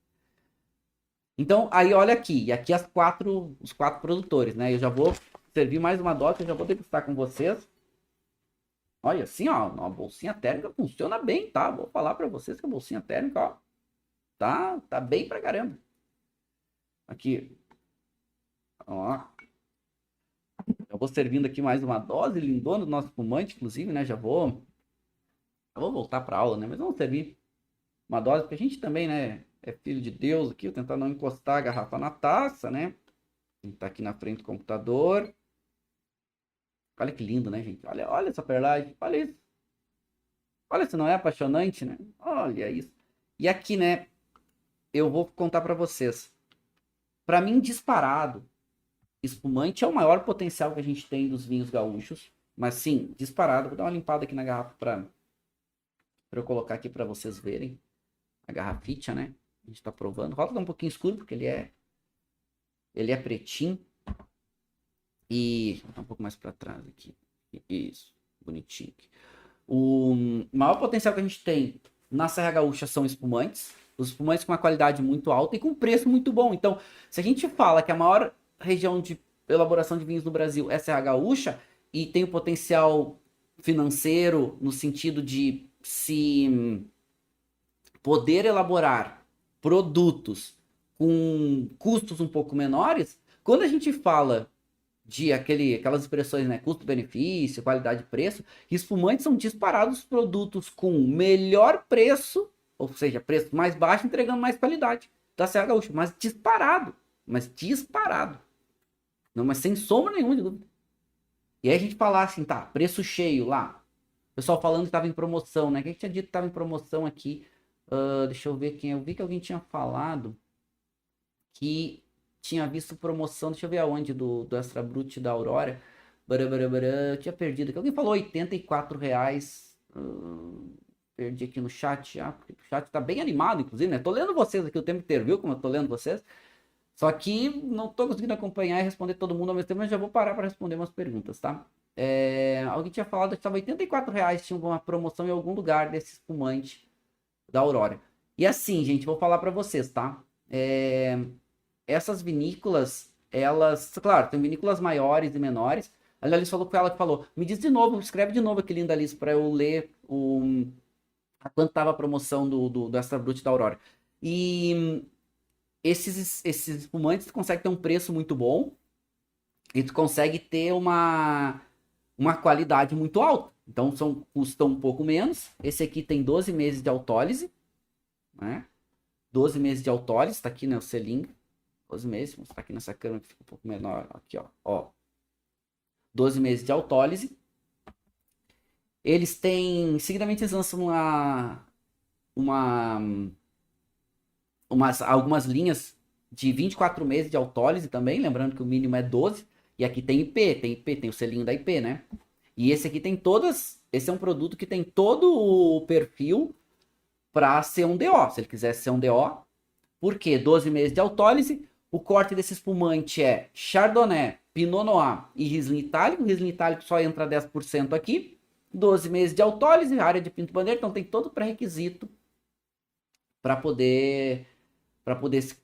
Então, aí olha aqui, e aqui os quatro produtores, né? Eu já vou servir mais uma dose, eu já vou degustar com vocês. Olha, assim, ó, uma bolsinha térmica funciona bem, tá? Vou falar para vocês que a bolsinha térmica, ó, tá bem pra caramba. Aqui, ó. Eu vou servindo aqui mais uma dose lindona do nosso espumante, inclusive, né? Eu vou voltar pra aula, né? Mas vamos servir uma dose, porque a gente também, né, é filho de Deus aqui. Vou tentar não encostar a garrafa na taça, né? A gente tá aqui na frente do computador. Olha que lindo, né, gente? Olha essa perlagem, olha isso. Olha se não é apaixonante, né? Olha isso. E aqui, né, eu vou contar pra vocês. Pra mim, disparado, espumante é o maior potencial que a gente tem dos vinhos gaúchos. Mas sim, disparado. Vou dar uma limpada aqui na garrafa pra eu colocar aqui pra vocês verem. A garrafita, né? A gente tá provando. O rótulo tá um pouquinho escuro, porque ele é pretinho. E vou botar um pouco mais pra trás aqui. Isso, bonitinho. O maior potencial que a gente tem na Serra Gaúcha são espumantes. Os espumantes com uma qualidade muito alta e com preço muito bom. Então, se a gente fala que a maior região de elaboração de vinhos no Brasil é a Serra Gaúcha e tem o potencial financeiro no sentido de se poder elaborar produtos com custos um pouco menores, quando a gente fala de aquelas expressões, né, custo-benefício, qualidade-preço, espumantes são disparados produtos com melhor preço, ou seja, preço mais baixo, entregando mais qualidade da Serra Gaúcha, mas disparado, não, mas sem sombra nenhuma de dúvida. E aí a gente falar assim, tá, preço cheio lá, o pessoal falando que tava em promoção, né, quem tinha dito que tava em promoção aqui? Deixa eu ver quem, eu vi que alguém tinha falado que tinha visto promoção, deixa eu ver aonde, do Extra Brut da Aurora. Eu tinha perdido aqui. Alguém falou R$ 84. Perdi aqui no chat já, porque o chat tá bem animado, inclusive, né? Tô lendo vocês aqui o tempo inteiro, viu? Como eu tô lendo vocês. Só que não tô conseguindo acompanhar e responder todo mundo ao mesmo tempo, mas já vou parar para responder umas perguntas, tá? Alguém tinha falado que estava R$ 84, tinha uma promoção em algum lugar desse espumante da Aurora. E assim, gente, vou falar para vocês, tá? Essas vinícolas, elas, claro, tem vinícolas maiores e menores. A Alice falou com ela que falou, me diz de novo, escreve de novo aqui, linda Alice, para eu ler a quanto tava a promoção do Extra Brut da Aurora. E esses espumantes tu consegue ter um preço muito bom e tu consegue ter uma qualidade muito alta. Então custam um pouco menos. Esse aqui tem 12 meses de autólise, né? 12 meses de autólise, tá aqui, né, o selinho. 12 meses, vou mostrar aqui nessa câmera que fica um pouco menor. Aqui, ó. 12 meses de autólise. Eles têm, seguidamente eles lançam algumas linhas de 24 meses de autólise também, lembrando que o mínimo é 12. E aqui tem IP, tem o selinho da IP, né? E esse aqui tem esse é um produto que tem todo o perfil para ser um DO, se ele quiser ser um DO. Por quê? 12 meses de autólise. O corte desse espumante é Chardonnay, Pinot Noir e Riesling Itálico. O Riesling Itálico só entra 10% aqui. 12 meses de autólise, área de Pinto Bandeira. Então tem todo o pré-requisito para poder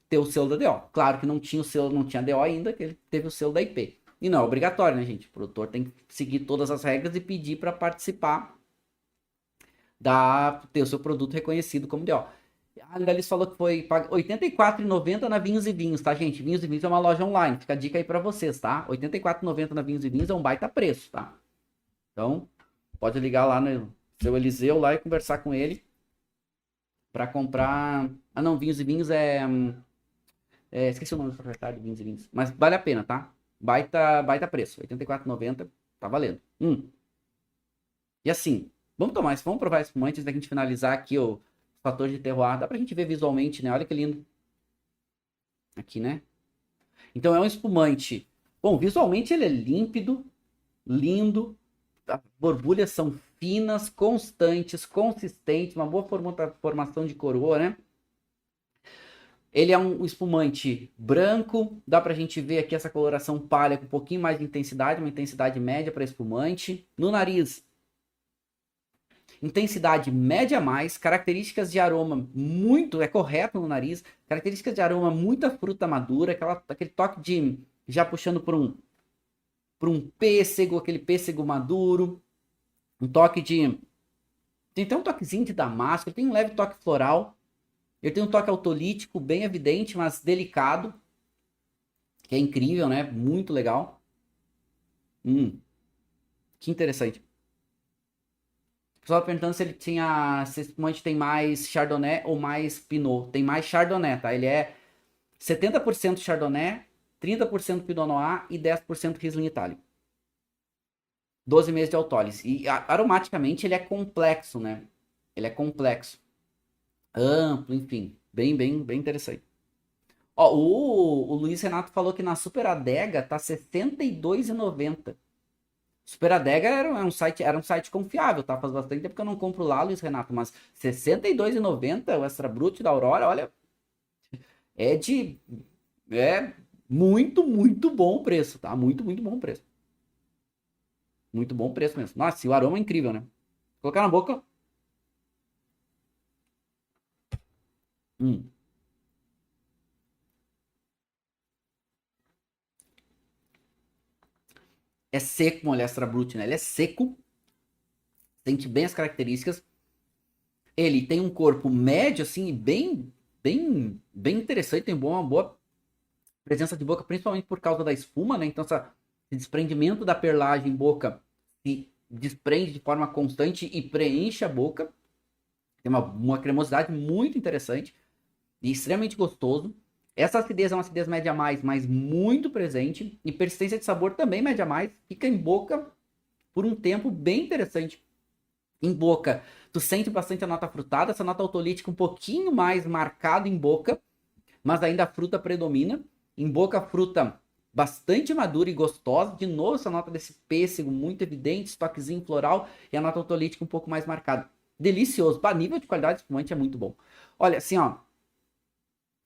ter o selo da DO. Claro que não tinha o selo, não tinha DO ainda, que ele teve o selo da IP. E não é obrigatório, né, gente? O produtor tem que seguir todas as regras e pedir para participar ter o seu produto reconhecido como DO. A Alice falou que foi R$ 84,90 na Vinhos e Vinhos, tá, gente? Vinhos e Vinhos é uma loja online. Fica a dica aí pra vocês, tá? R$ 84,90 na Vinhos e Vinhos é um baita preço, tá? Então, pode ligar lá no seu Eliseu lá e conversar com ele pra comprar... Ah, não, Vinhos e Vinhos esqueci o nome do proprietário de Vinhos e Vinhos. Mas vale a pena, tá? Baita preço. R$ 84,90, tá valendo. E assim, vamos provar espumante antes da gente finalizar aqui o fator de terroir. Dá pra gente ver visualmente, né? Olha que lindo. Aqui, né? Então é um espumante. Bom, visualmente ele é límpido, lindo, as borbulhas são finas, constantes, consistentes, uma boa formação de coroa, né? Ele é um espumante branco, dá pra gente ver aqui essa coloração palha com um pouquinho mais de intensidade, uma intensidade média para espumante. No nariz, intensidade média a mais, características de aroma muito, é correto no nariz, características de aroma muita fruta madura, aquele toque de, já puxando por um pêssego, aquele pêssego maduro, um toque de, tem até um toquezinho de damasco, tem um leve toque floral, ele tem um toque autolítico bem evidente, mas delicado, que é incrível, né? Muito legal. Que interessante. O pessoal perguntando se ele tinha, se esse espumante tem mais Chardonnay ou mais Pinot. Tem mais Chardonnay, tá? Ele é 70% Chardonnay, 30% Pinot Noir e 10% Riesling Itálico. 12 meses de autólise. E aromaticamente ele é complexo, né? Ele é complexo. Amplo, enfim. Bem interessante. Ó, o Luiz Renato falou que na Super Adega tá R$ 62,90. Super Adega era um site confiável, tá? Faz bastante tempo que eu não compro lá, Luiz Renato, mas R$ 62,90 o Extra Brut da Aurora, olha, é de é muito bom preço, tá? Muito bom preço. Muito bom preço mesmo. Nossa, e o aroma é incrível, né? Colocar na boca. Hum. É seco o Extra Brut, né? Ele é seco, sente bem as características. Ele tem um corpo médio, assim, bem interessante, tem uma boa presença de boca, principalmente por causa da espuma, né? Então, esse desprendimento da perlagem em boca se desprende de forma constante e preenche a boca. Tem uma cremosidade muito interessante e extremamente gostoso. Essa acidez é uma acidez média a mais, mas muito presente. E persistência de sabor também média a mais. Fica em boca por um tempo bem interessante. Em boca, tu sente bastante a nota frutada, essa nota autolítica um pouquinho mais marcada em boca, mas ainda a fruta predomina. Em boca, a fruta bastante madura e gostosa. De novo, essa nota desse pêssego muito evidente, esse toquezinho floral e a nota autolítica um pouco mais marcada. Delicioso. Para nível de qualidade de espumante é muito bom. Olha, assim, ó,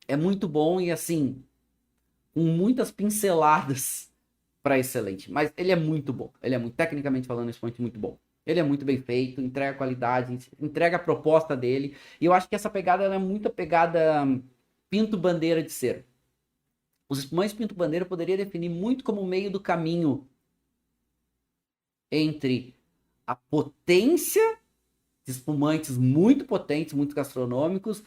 é muito bom e assim, com muitas pinceladas para excelente. Mas ele é muito bom. Ele é muito, tecnicamente falando, esse espumante muito bom. Ele é muito bem feito, entrega qualidade, entrega a proposta dele. E eu acho que essa pegada é muito a pegada Pinto Bandeira de ser. Os espumantes Pinto Bandeira eu poderia definir muito como meio do caminho entre a potência de espumantes muito potentes, muito gastronômicos,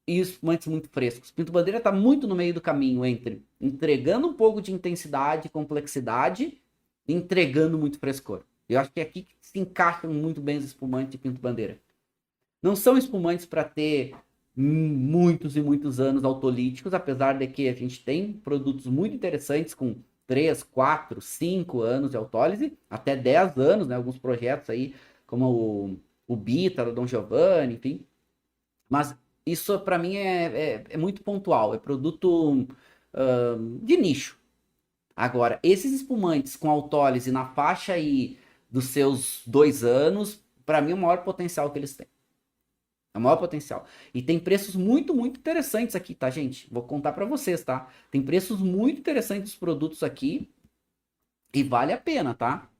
e espumantes muito frescos. Pinto Bandeira está muito no meio do caminho entre entregando um pouco de intensidade e complexidade e entregando muito frescor. Eu acho que é aqui que se encaixam muito bem os espumantes de Pinto Bandeira. Não são espumantes para ter muitos e muitos anos autolíticos, apesar de que a gente tem produtos muito interessantes com 3, 4, 5 anos de autólise, até 10 anos, né? Alguns projetos aí, como o Bita, o Dom Giovanni, enfim. Mas isso para mim é muito pontual, é produto de nicho. Agora, esses espumantes com autólise na faixa aí dos seus 2 anos, para mim é o maior potencial que eles têm. É o maior potencial. E tem preços muito interessantes aqui, tá, gente? Vou contar para vocês, tá? Tem preços muito interessantes dos produtos aqui e vale a pena, tá?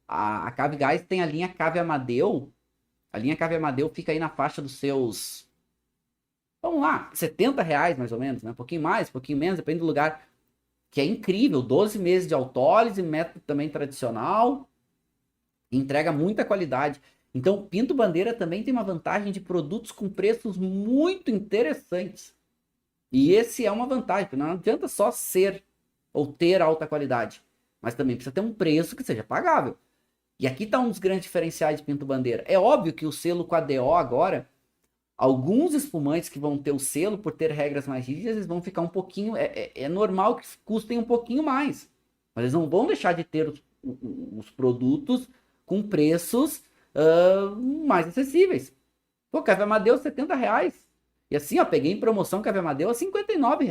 A Cave Gás tem a linha Cave Amadeu. A linha Cave Amadeu fica aí na faixa dos seus, vamos lá, R$ 70 mais ou menos, né? Um pouquinho mais, um pouquinho menos, depende do lugar. Que é incrível, 12 meses de autólise, método também tradicional, entrega muita qualidade. Então, Pinto Bandeira também tem uma vantagem de produtos com preços muito interessantes. E esse é uma vantagem, porque não adianta só ser ou ter alta qualidade, mas também precisa ter um preço que seja pagável. E aqui está um dos grandes diferenciais de Pinto Bandeira. É óbvio que o selo com a DO agora, alguns espumantes que vão ter o selo, por ter regras mais rígidas, eles vão ficar um pouquinho. É normal que custem um pouquinho mais. Mas eles não vão deixar de ter os produtos com preços mais acessíveis. Pô, Café Amadeu, R$ 70. E assim, ó, peguei em promoção Café Amadeu a R$ 59.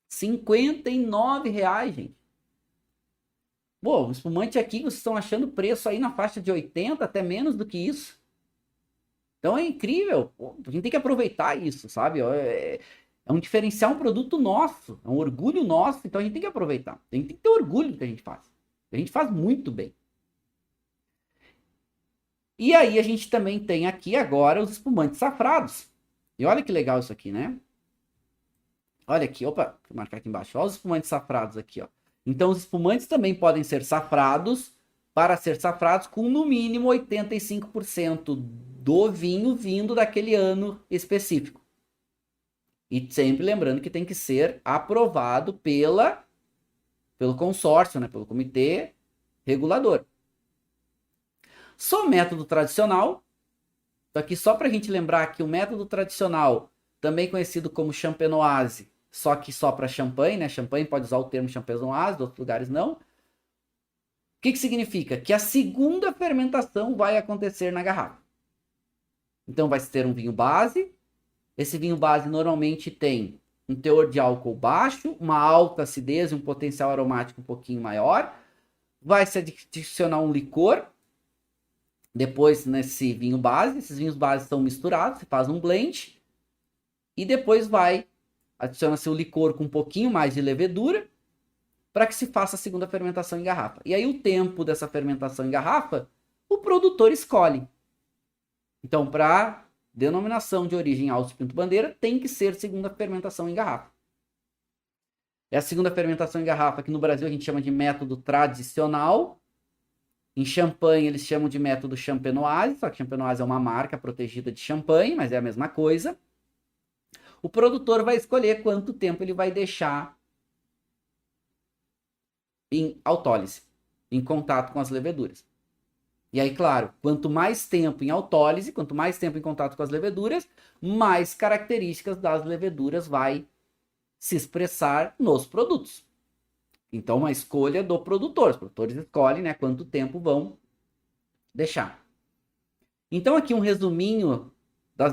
R$ 59, gente. Pô, o espumante aqui, vocês estão achando preço aí na faixa de 80, até menos do que isso. Então é incrível. Pô, a gente tem que aproveitar isso, sabe? É um diferencial, um produto nosso. É um orgulho nosso. Então a gente tem que aproveitar. A gente tem que ter orgulho do que a gente faz. A gente faz muito bem. E aí a gente também tem aqui agora os espumantes safrados. E olha que legal isso aqui, né? Olha aqui, opa, vou marcar aqui embaixo. Olha os espumantes safrados aqui, ó. Então os espumantes também podem ser safrados, para ser safrados com no mínimo 85% do vinho vindo daquele ano específico. E sempre lembrando que tem que ser aprovado pelo consórcio, né, pelo comitê regulador. Só o método tradicional. Então aqui só para a gente lembrar que o método tradicional, também conhecido como champenoise, só que só para champanhe, né? Champanhe pode usar o termo champenoise, outros lugares não. O que significa? Que a segunda fermentação vai acontecer na garrafa. Então vai ter um vinho base. Esse vinho base normalmente tem um teor de álcool baixo, uma alta acidez e um potencial aromático um pouquinho maior. Vai se adicionar um licor. Depois, nesse vinho base, esses vinhos base são misturados, se faz um blend. E depois adiciona-se o licor com um pouquinho mais de levedura, para que se faça a segunda fermentação em garrafa. E aí o tempo dessa fermentação em garrafa, o produtor escolhe. Então, para denominação de origem Altos Pinto Bandeira, tem que ser segunda fermentação em garrafa. É a segunda fermentação em garrafa, que no Brasil a gente chama de método tradicional. Em champanhe eles chamam de método champenoise, só que champenoise é uma marca protegida de champanhe, mas é a mesma coisa. O produtor vai escolher quanto tempo ele vai deixar em autólise, em contato com as leveduras. E aí, claro, quanto mais tempo em autólise, quanto mais tempo em contato com as leveduras, mais características das leveduras vai se expressar nos produtos. Então, uma escolha do produtor. Os produtores escolhem, né, quanto tempo vão deixar. Então, aqui um resuminho da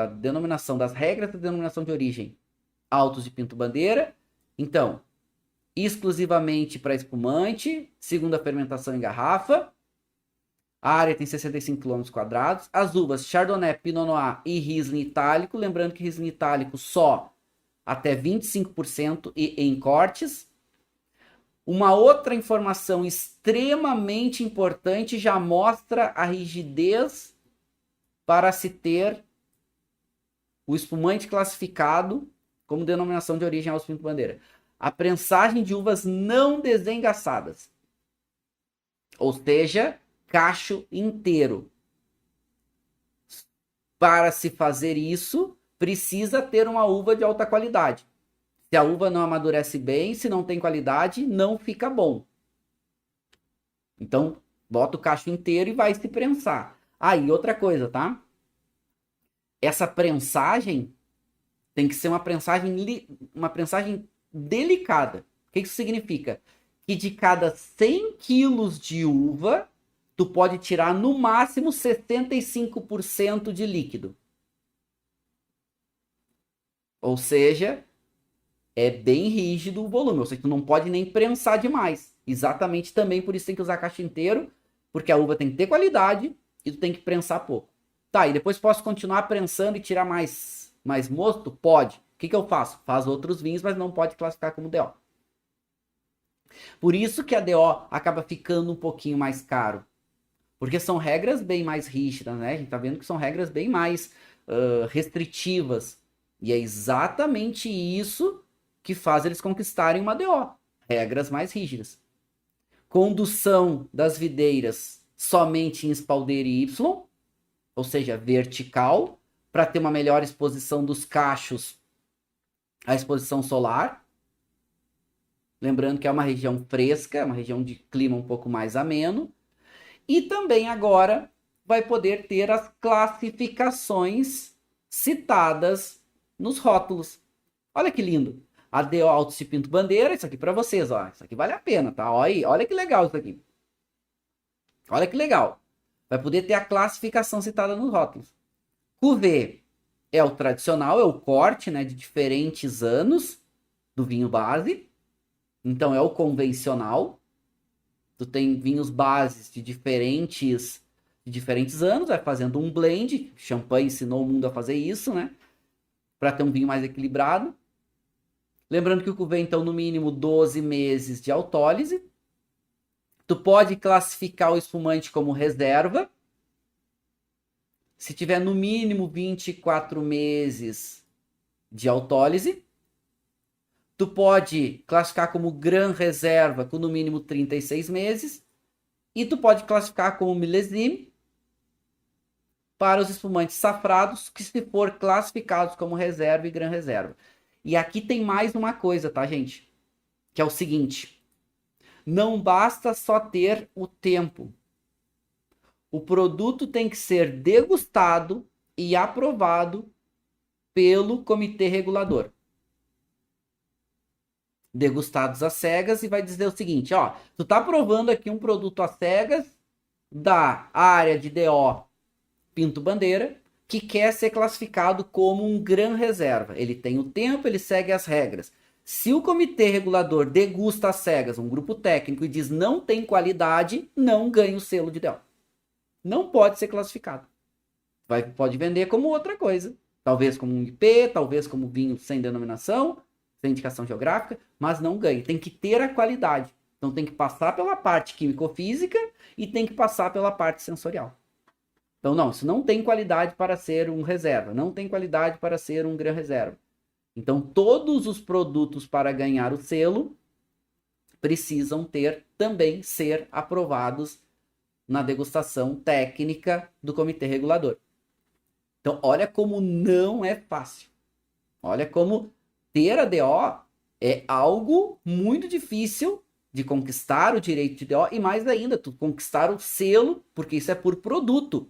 denominação, das regras da denominação de origem Altos de Pinto Bandeira. Então, exclusivamente para espumante, segunda fermentação em garrafa. A área tem 65 km². As uvas Chardonnay, Pinot Noir e Riesling itálico. Lembrando que Riesling itálico só até 25% e em cortes. Uma outra informação extremamente importante já mostra a rigidez para se ter o espumante classificado como denominação de origem Altos Pinto Bandeira. A prensagem de uvas não desengaçadas. Ou seja, cacho inteiro. Para se fazer isso, precisa ter uma uva de alta qualidade. Se a uva não amadurece bem, se não tem qualidade, não fica bom. Então, bota o cacho inteiro e vai se prensar. Aí, outra coisa, tá? Essa prensagem tem que ser uma prensagem delicada. O que isso significa? Que de cada 100 quilos de uva, tu pode tirar no máximo 75% de líquido. Ou seja, é bem rígido o volume. Ou seja, tu não pode nem prensar demais. Exatamente também por isso tem que usar cacho inteiro, porque a uva tem que ter qualidade e tu tem que prensar pouco. Tá, e depois posso continuar prensando e tirar mais mosto? Pode. O que eu faço? Faz outros vinhos, mas não pode classificar como DO. Por isso que a DO acaba ficando um pouquinho mais caro. Porque são regras bem mais rígidas, né? A gente tá vendo que são regras bem mais restritivas. E é exatamente isso que faz eles conquistarem uma DO. Regras mais rígidas. Condução das videiras somente em espaldeira Y, ou seja, vertical, para ter uma melhor exposição dos cachos à exposição solar. Lembrando que é uma região fresca, uma região de clima um pouco mais ameno. E também agora vai poder ter as classificações citadas nos rótulos. Olha que lindo. A DO Altos de Pinto Bandeira, isso aqui para vocês, ó. Isso aqui vale a pena, tá? Olha que legal isso aqui. Olha que legal. Vai poder ter a classificação citada nos rótulos. Cuvée é o tradicional, é o corte, né, de diferentes anos. do vinho base. Então é o convencional. Tu tem vinhos bases de diferentes anos, vai fazendo um blend. Champanhe ensinou o mundo a fazer isso, né? Para ter um vinho mais equilibrado. Lembrando que o cuvée, então, no mínimo 12 meses de autólise. Tu pode classificar o espumante como reserva. Se tiver no mínimo 24 meses de autólise. Tu pode classificar como Gran Reserva com no mínimo 36 meses. E tu pode classificar como milésime para os espumantes safrados, que se for classificados como reserva e Gran Reserva. E aqui tem mais uma coisa, tá, gente? Que é o seguinte. Não basta só ter o tempo. O produto tem que ser degustado e aprovado pelo comitê regulador. Degustados às cegas, e vai dizer o seguinte, ó, tu tá provando aqui um produto às cegas da área de DO Pinto Bandeira, que quer ser classificado como um Gran Reserva. Ele tem o tempo, ele segue as regras. Se o comitê regulador degusta às cegas, um grupo técnico, e diz não tem qualidade, não ganha o selo de DO. Não pode ser classificado. Pode vender como outra coisa. Talvez como um IP, talvez como vinho sem denominação, sem indicação geográfica, mas não ganha. Tem que ter a qualidade. Então tem que passar pela parte químico-física e tem que passar pela parte sensorial. Então não, isso não tem qualidade para ser um reserva, não tem qualidade para ser um Gran Reserva. Então todos os produtos para ganhar o selo precisam também ser aprovados na degustação técnica do comitê regulador. Então olha como não é fácil. Olha como ter a DO é algo muito difícil de conquistar o direito de DO e mais ainda, tu conquistar o selo, porque isso é por produto.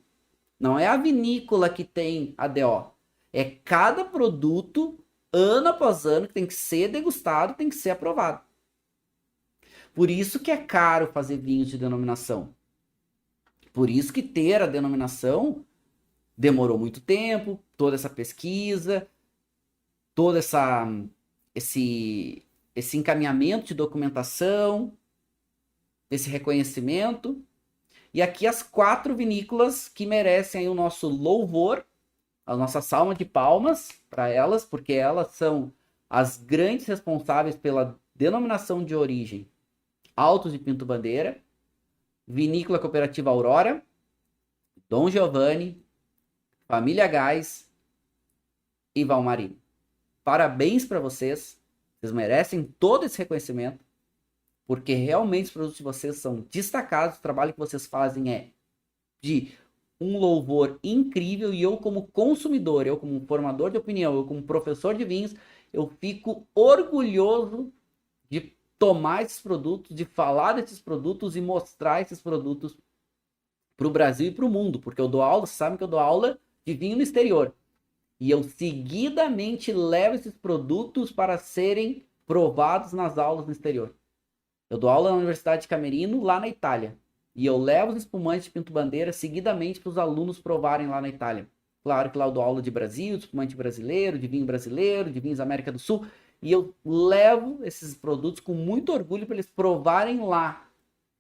Não é a vinícola que tem a DO. É cada produto, ano após ano, que tem que ser degustado, tem que ser aprovado. Por isso que é caro fazer vinhos de denominação. Por isso que ter a denominação demorou muito tempo, toda essa pesquisa, todo esse encaminhamento de documentação, esse reconhecimento. E aqui as 4 vinícolas que merecem aí o nosso louvor, a nossa salva de palmas para elas, porque elas são as grandes responsáveis pela denominação de origem Altos de Pinto Bandeira, Vinícola Cooperativa Aurora, Dom Giovanni, Família Gás e Valmarino. Parabéns para vocês, vocês merecem todo esse reconhecimento, porque realmente os produtos de vocês são destacados, o trabalho que vocês fazem é de um louvor incrível, e eu como consumidor, eu como formador de opinião, eu como professor de vinhos, eu fico orgulhoso de tomar esses produtos, de falar desses produtos e mostrar esses produtos para o Brasil e para o mundo, porque eu dou aula, vocês sabem que eu dou aula de vinho no exterior, e eu seguidamente levo esses produtos para serem provados nas aulas no exterior. Eu dou aula na Universidade de Camerino, lá na Itália. E eu levo os espumantes de Pinto Bandeira seguidamente para os alunos provarem lá na Itália. Claro que lá eu dou aula de Brasil, de espumante brasileiro, de vinhos da América do Sul. E eu levo esses produtos com muito orgulho para eles provarem lá.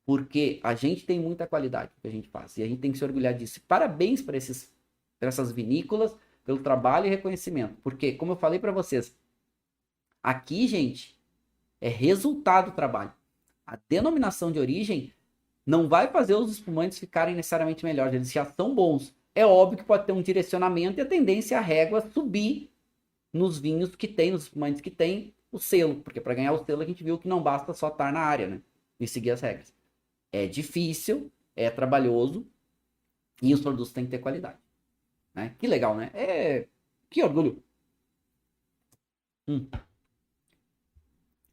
Porque a gente tem muita qualidade no que a gente faz. E a gente tem que se orgulhar disso. Parabéns para essas vinícolas, pelo trabalho e reconhecimento. Porque, como eu falei para vocês, aqui, gente, é resultado do trabalho. A denominação de origem não vai fazer os espumantes ficarem necessariamente melhores, eles já são bons. É óbvio que pode ter um direcionamento e a tendência é a régua subir nos vinhos que tem, nos espumantes que tem o selo, porque para ganhar o selo a gente viu que não basta só estar na área, né? E seguir as regras. É difícil, é trabalhoso e os produtos têm que ter qualidade. Né? Que legal, né? Que orgulho.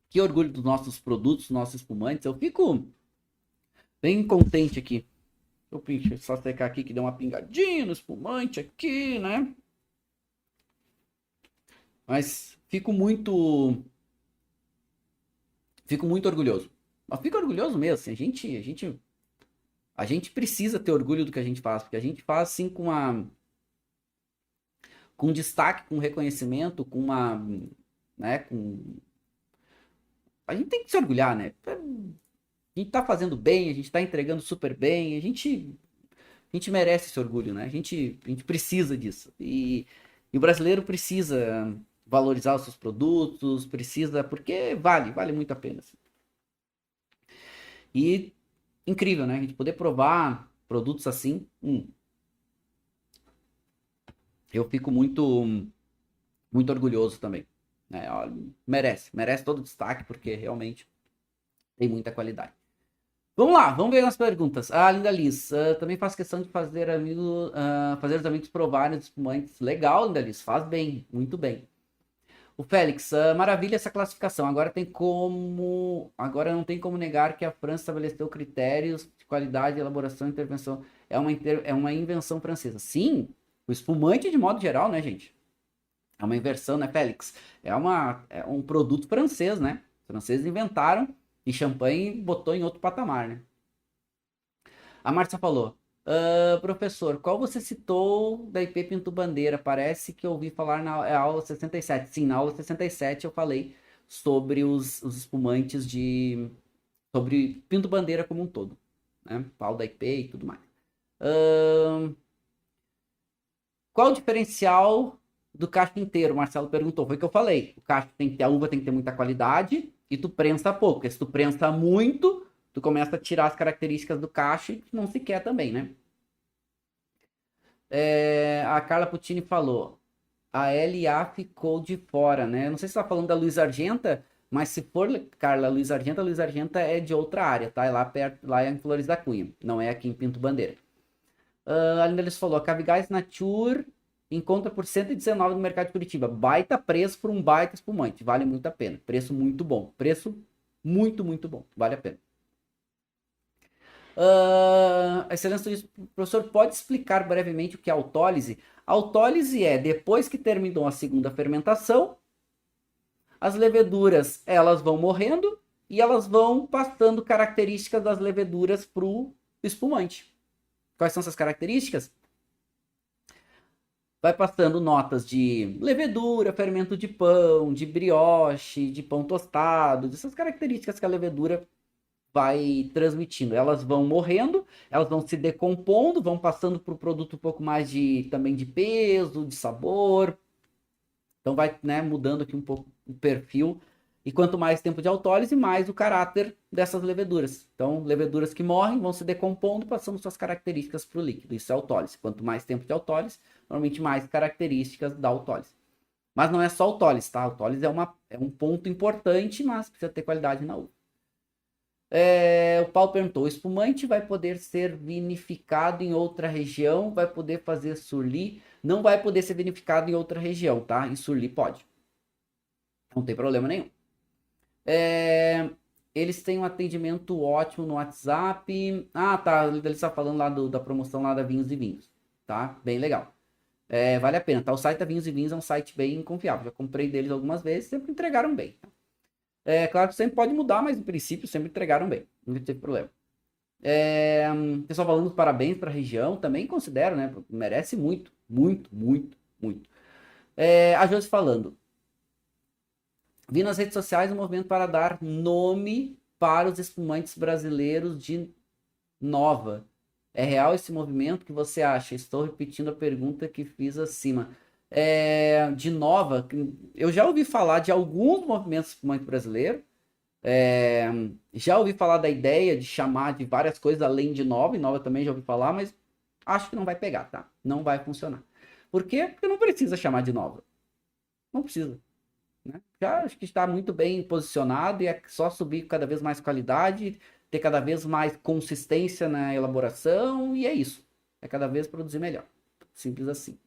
Que orgulho dos nossos produtos, dos nossos espumantes. Eu fico bem contente aqui. Deixa eu só secar aqui que deu uma pingadinha no espumante aqui, né? Mas fico muito orgulhoso. Mas fico orgulhoso mesmo. Assim, a gente precisa ter orgulho do que a gente faz, porque a gente faz assim com destaque, com reconhecimento, com a gente tem que se orgulhar, né? A gente tá fazendo bem, a gente tá entregando super bem, a gente merece esse orgulho, né? A gente precisa disso. E o brasileiro precisa valorizar os seus produtos, precisa, porque vale muito a pena. Assim. E incrível, né? A gente poder provar produtos assim, eu fico muito orgulhoso também. Né? Ó, merece todo o destaque, porque realmente tem muita qualidade. Vamos lá, vamos ver as perguntas. Ah, Linda Liz, também faço questão de fazer os amigos provarem os espumantes. Legal, Linda Liz, faz bem, muito bem. O Félix, maravilha essa classificação. Agora não tem como negar que a França estabeleceu critérios de qualidade, elaboração e intervenção. É uma invenção francesa. Sim, o espumante de modo geral, né, gente? É uma inversão, né, Félix? É um produto francês, né? Os franceses inventaram e champanhe botou em outro patamar, né? A Márcia falou: professor, qual você citou da IP Pinto Bandeira? Parece que eu ouvi falar na aula 67. Sim, na aula 67 eu falei sobre os espumantes sobre Pinto Bandeira como um todo, né? Pau da IP e tudo mais. Qual o diferencial do cacho inteiro? O Marcelo perguntou. Foi o que eu falei. O cacho tem que ter, a uva tem que ter muita qualidade e tu prensa pouco. Porque se tu prensa muito, tu começa a tirar as características do cacho e não se quer também, né? A Carla Puccini falou. A LA ficou de fora, né? Eu não sei se você tá falando da Luiz Argenta, mas se for, Carla, Luiz Argenta é de outra área, tá? É lá perto, lá em Flores da Cunha. Não é aqui em Pinto Bandeira. A Linda Liz falou, a Cavigás Nature encontra por 119 no mercado de Curitiba. Baita preço por um baita espumante. Vale muito a pena. Preço muito bom. Preço muito bom. Vale a pena. Excelência, professor, pode explicar brevemente o que é autólise? Autólise é, depois que terminou a segunda fermentação, as leveduras elas vão morrendo e elas vão passando características das leveduras para o espumante. Quais são essas características? Vai passando notas de levedura, fermento de pão, de brioche, de pão tostado, dessas características que a levedura vai transmitindo. Elas vão morrendo, elas vão se decompondo, vão passando para o produto um pouco mais também de peso, de sabor. Então vai, né, mudando aqui um pouco o perfil. E quanto mais tempo de autólise, mais o caráter dessas leveduras. Então, leveduras que morrem vão se decompondo, passando suas características para o líquido. Isso é autólise. Quanto mais tempo de autólise, normalmente mais características da autólise. Mas não é só autólise, tá? Autólise é um ponto importante, mas precisa ter qualidade na uva. O Paulo perguntou: o espumante vai poder ser vinificado em outra região? Vai poder fazer surli? Não vai poder ser vinificado em outra região, tá? Em surli pode. Não tem problema nenhum. Eles têm um atendimento ótimo no WhatsApp. Ah, tá. Ele está falando lá da promoção lá da Vinhos e Vinhos. Tá? Bem legal. Vale a pena, tá? O site da Vinhos e Vinhos é um site bem confiável. Já comprei deles algumas vezes, sempre entregaram bem. Tá? Claro que sempre pode mudar, mas no princípio sempre entregaram bem. Não teve problema. Pessoal falando parabéns para a região, também considero, né? Merece muito. A Josi falando. Vi nas redes sociais um movimento para dar nome para os espumantes brasileiros de nova. É real esse movimento? O que você acha? Estou repetindo a pergunta que fiz acima. De nova, eu já ouvi falar de alguns movimentos de espumante brasileiro. Já ouvi falar da ideia de chamar de várias coisas além de nova, e nova também já ouvi falar, mas acho que não vai pegar, tá? Não vai funcionar. Por quê? Porque não precisa chamar de nova. Não precisa. Né? Já acho que está muito bem posicionado e é só subir cada vez mais qualidade, ter cada vez mais consistência na elaboração e é isso. É cada vez produzir melhor. Simples assim.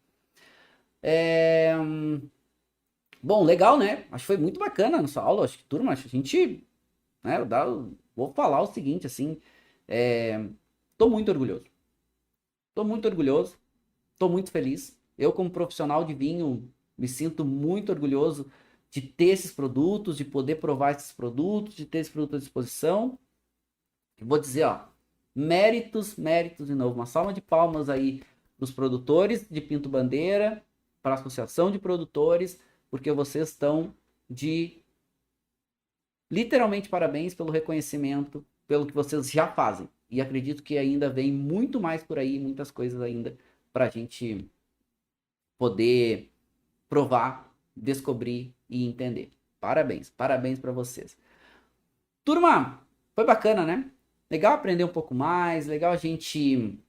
Bom, legal, né? Acho que foi muito bacana a nossa aula. Acho que, turma, a gente, né, vou falar o seguinte, assim, tô muito orgulhoso. Tô muito orgulhoso. Tô muito feliz. Eu, como profissional de vinho, me sinto muito orgulhoso de ter esses produtos, de poder provar esses produtos, de ter esse produto à disposição. E vou dizer, ó, méritos de novo. Uma salva de palmas aí dos produtores de Pinto Bandeira, para a Associação de Produtores, porque vocês estão de literalmente parabéns pelo reconhecimento, pelo que vocês já fazem. E acredito que ainda vem muito mais por aí, muitas coisas ainda pra gente poder provar, descobrir e entender. Parabéns, parabéns para vocês. Turma, foi bacana, né? Legal aprender um pouco mais, legal a gente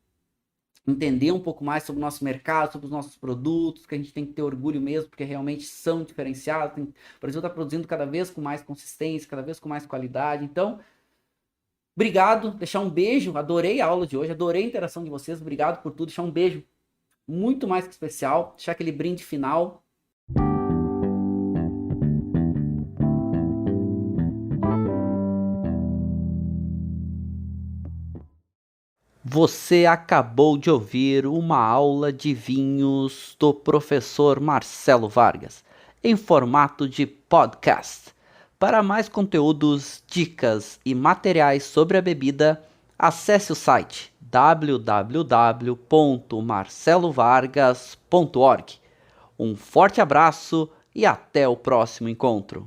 entender um pouco mais sobre o nosso mercado, sobre os nossos produtos, que a gente tem que ter orgulho mesmo, porque realmente são diferenciados. O Brasil está produzindo cada vez com mais consistência, cada vez com mais qualidade. Então, obrigado, deixar um beijo, adorei a aula de hoje, adorei a interação de vocês, obrigado por tudo, deixar um beijo muito mais que especial, deixar aquele brinde final. Você acabou de ouvir uma aula de vinhos do professor Marcelo Vargas, em formato de podcast. Para mais conteúdos, dicas e materiais sobre a bebida, acesse o site www.marcelovargas.org. Um forte abraço e até o próximo encontro.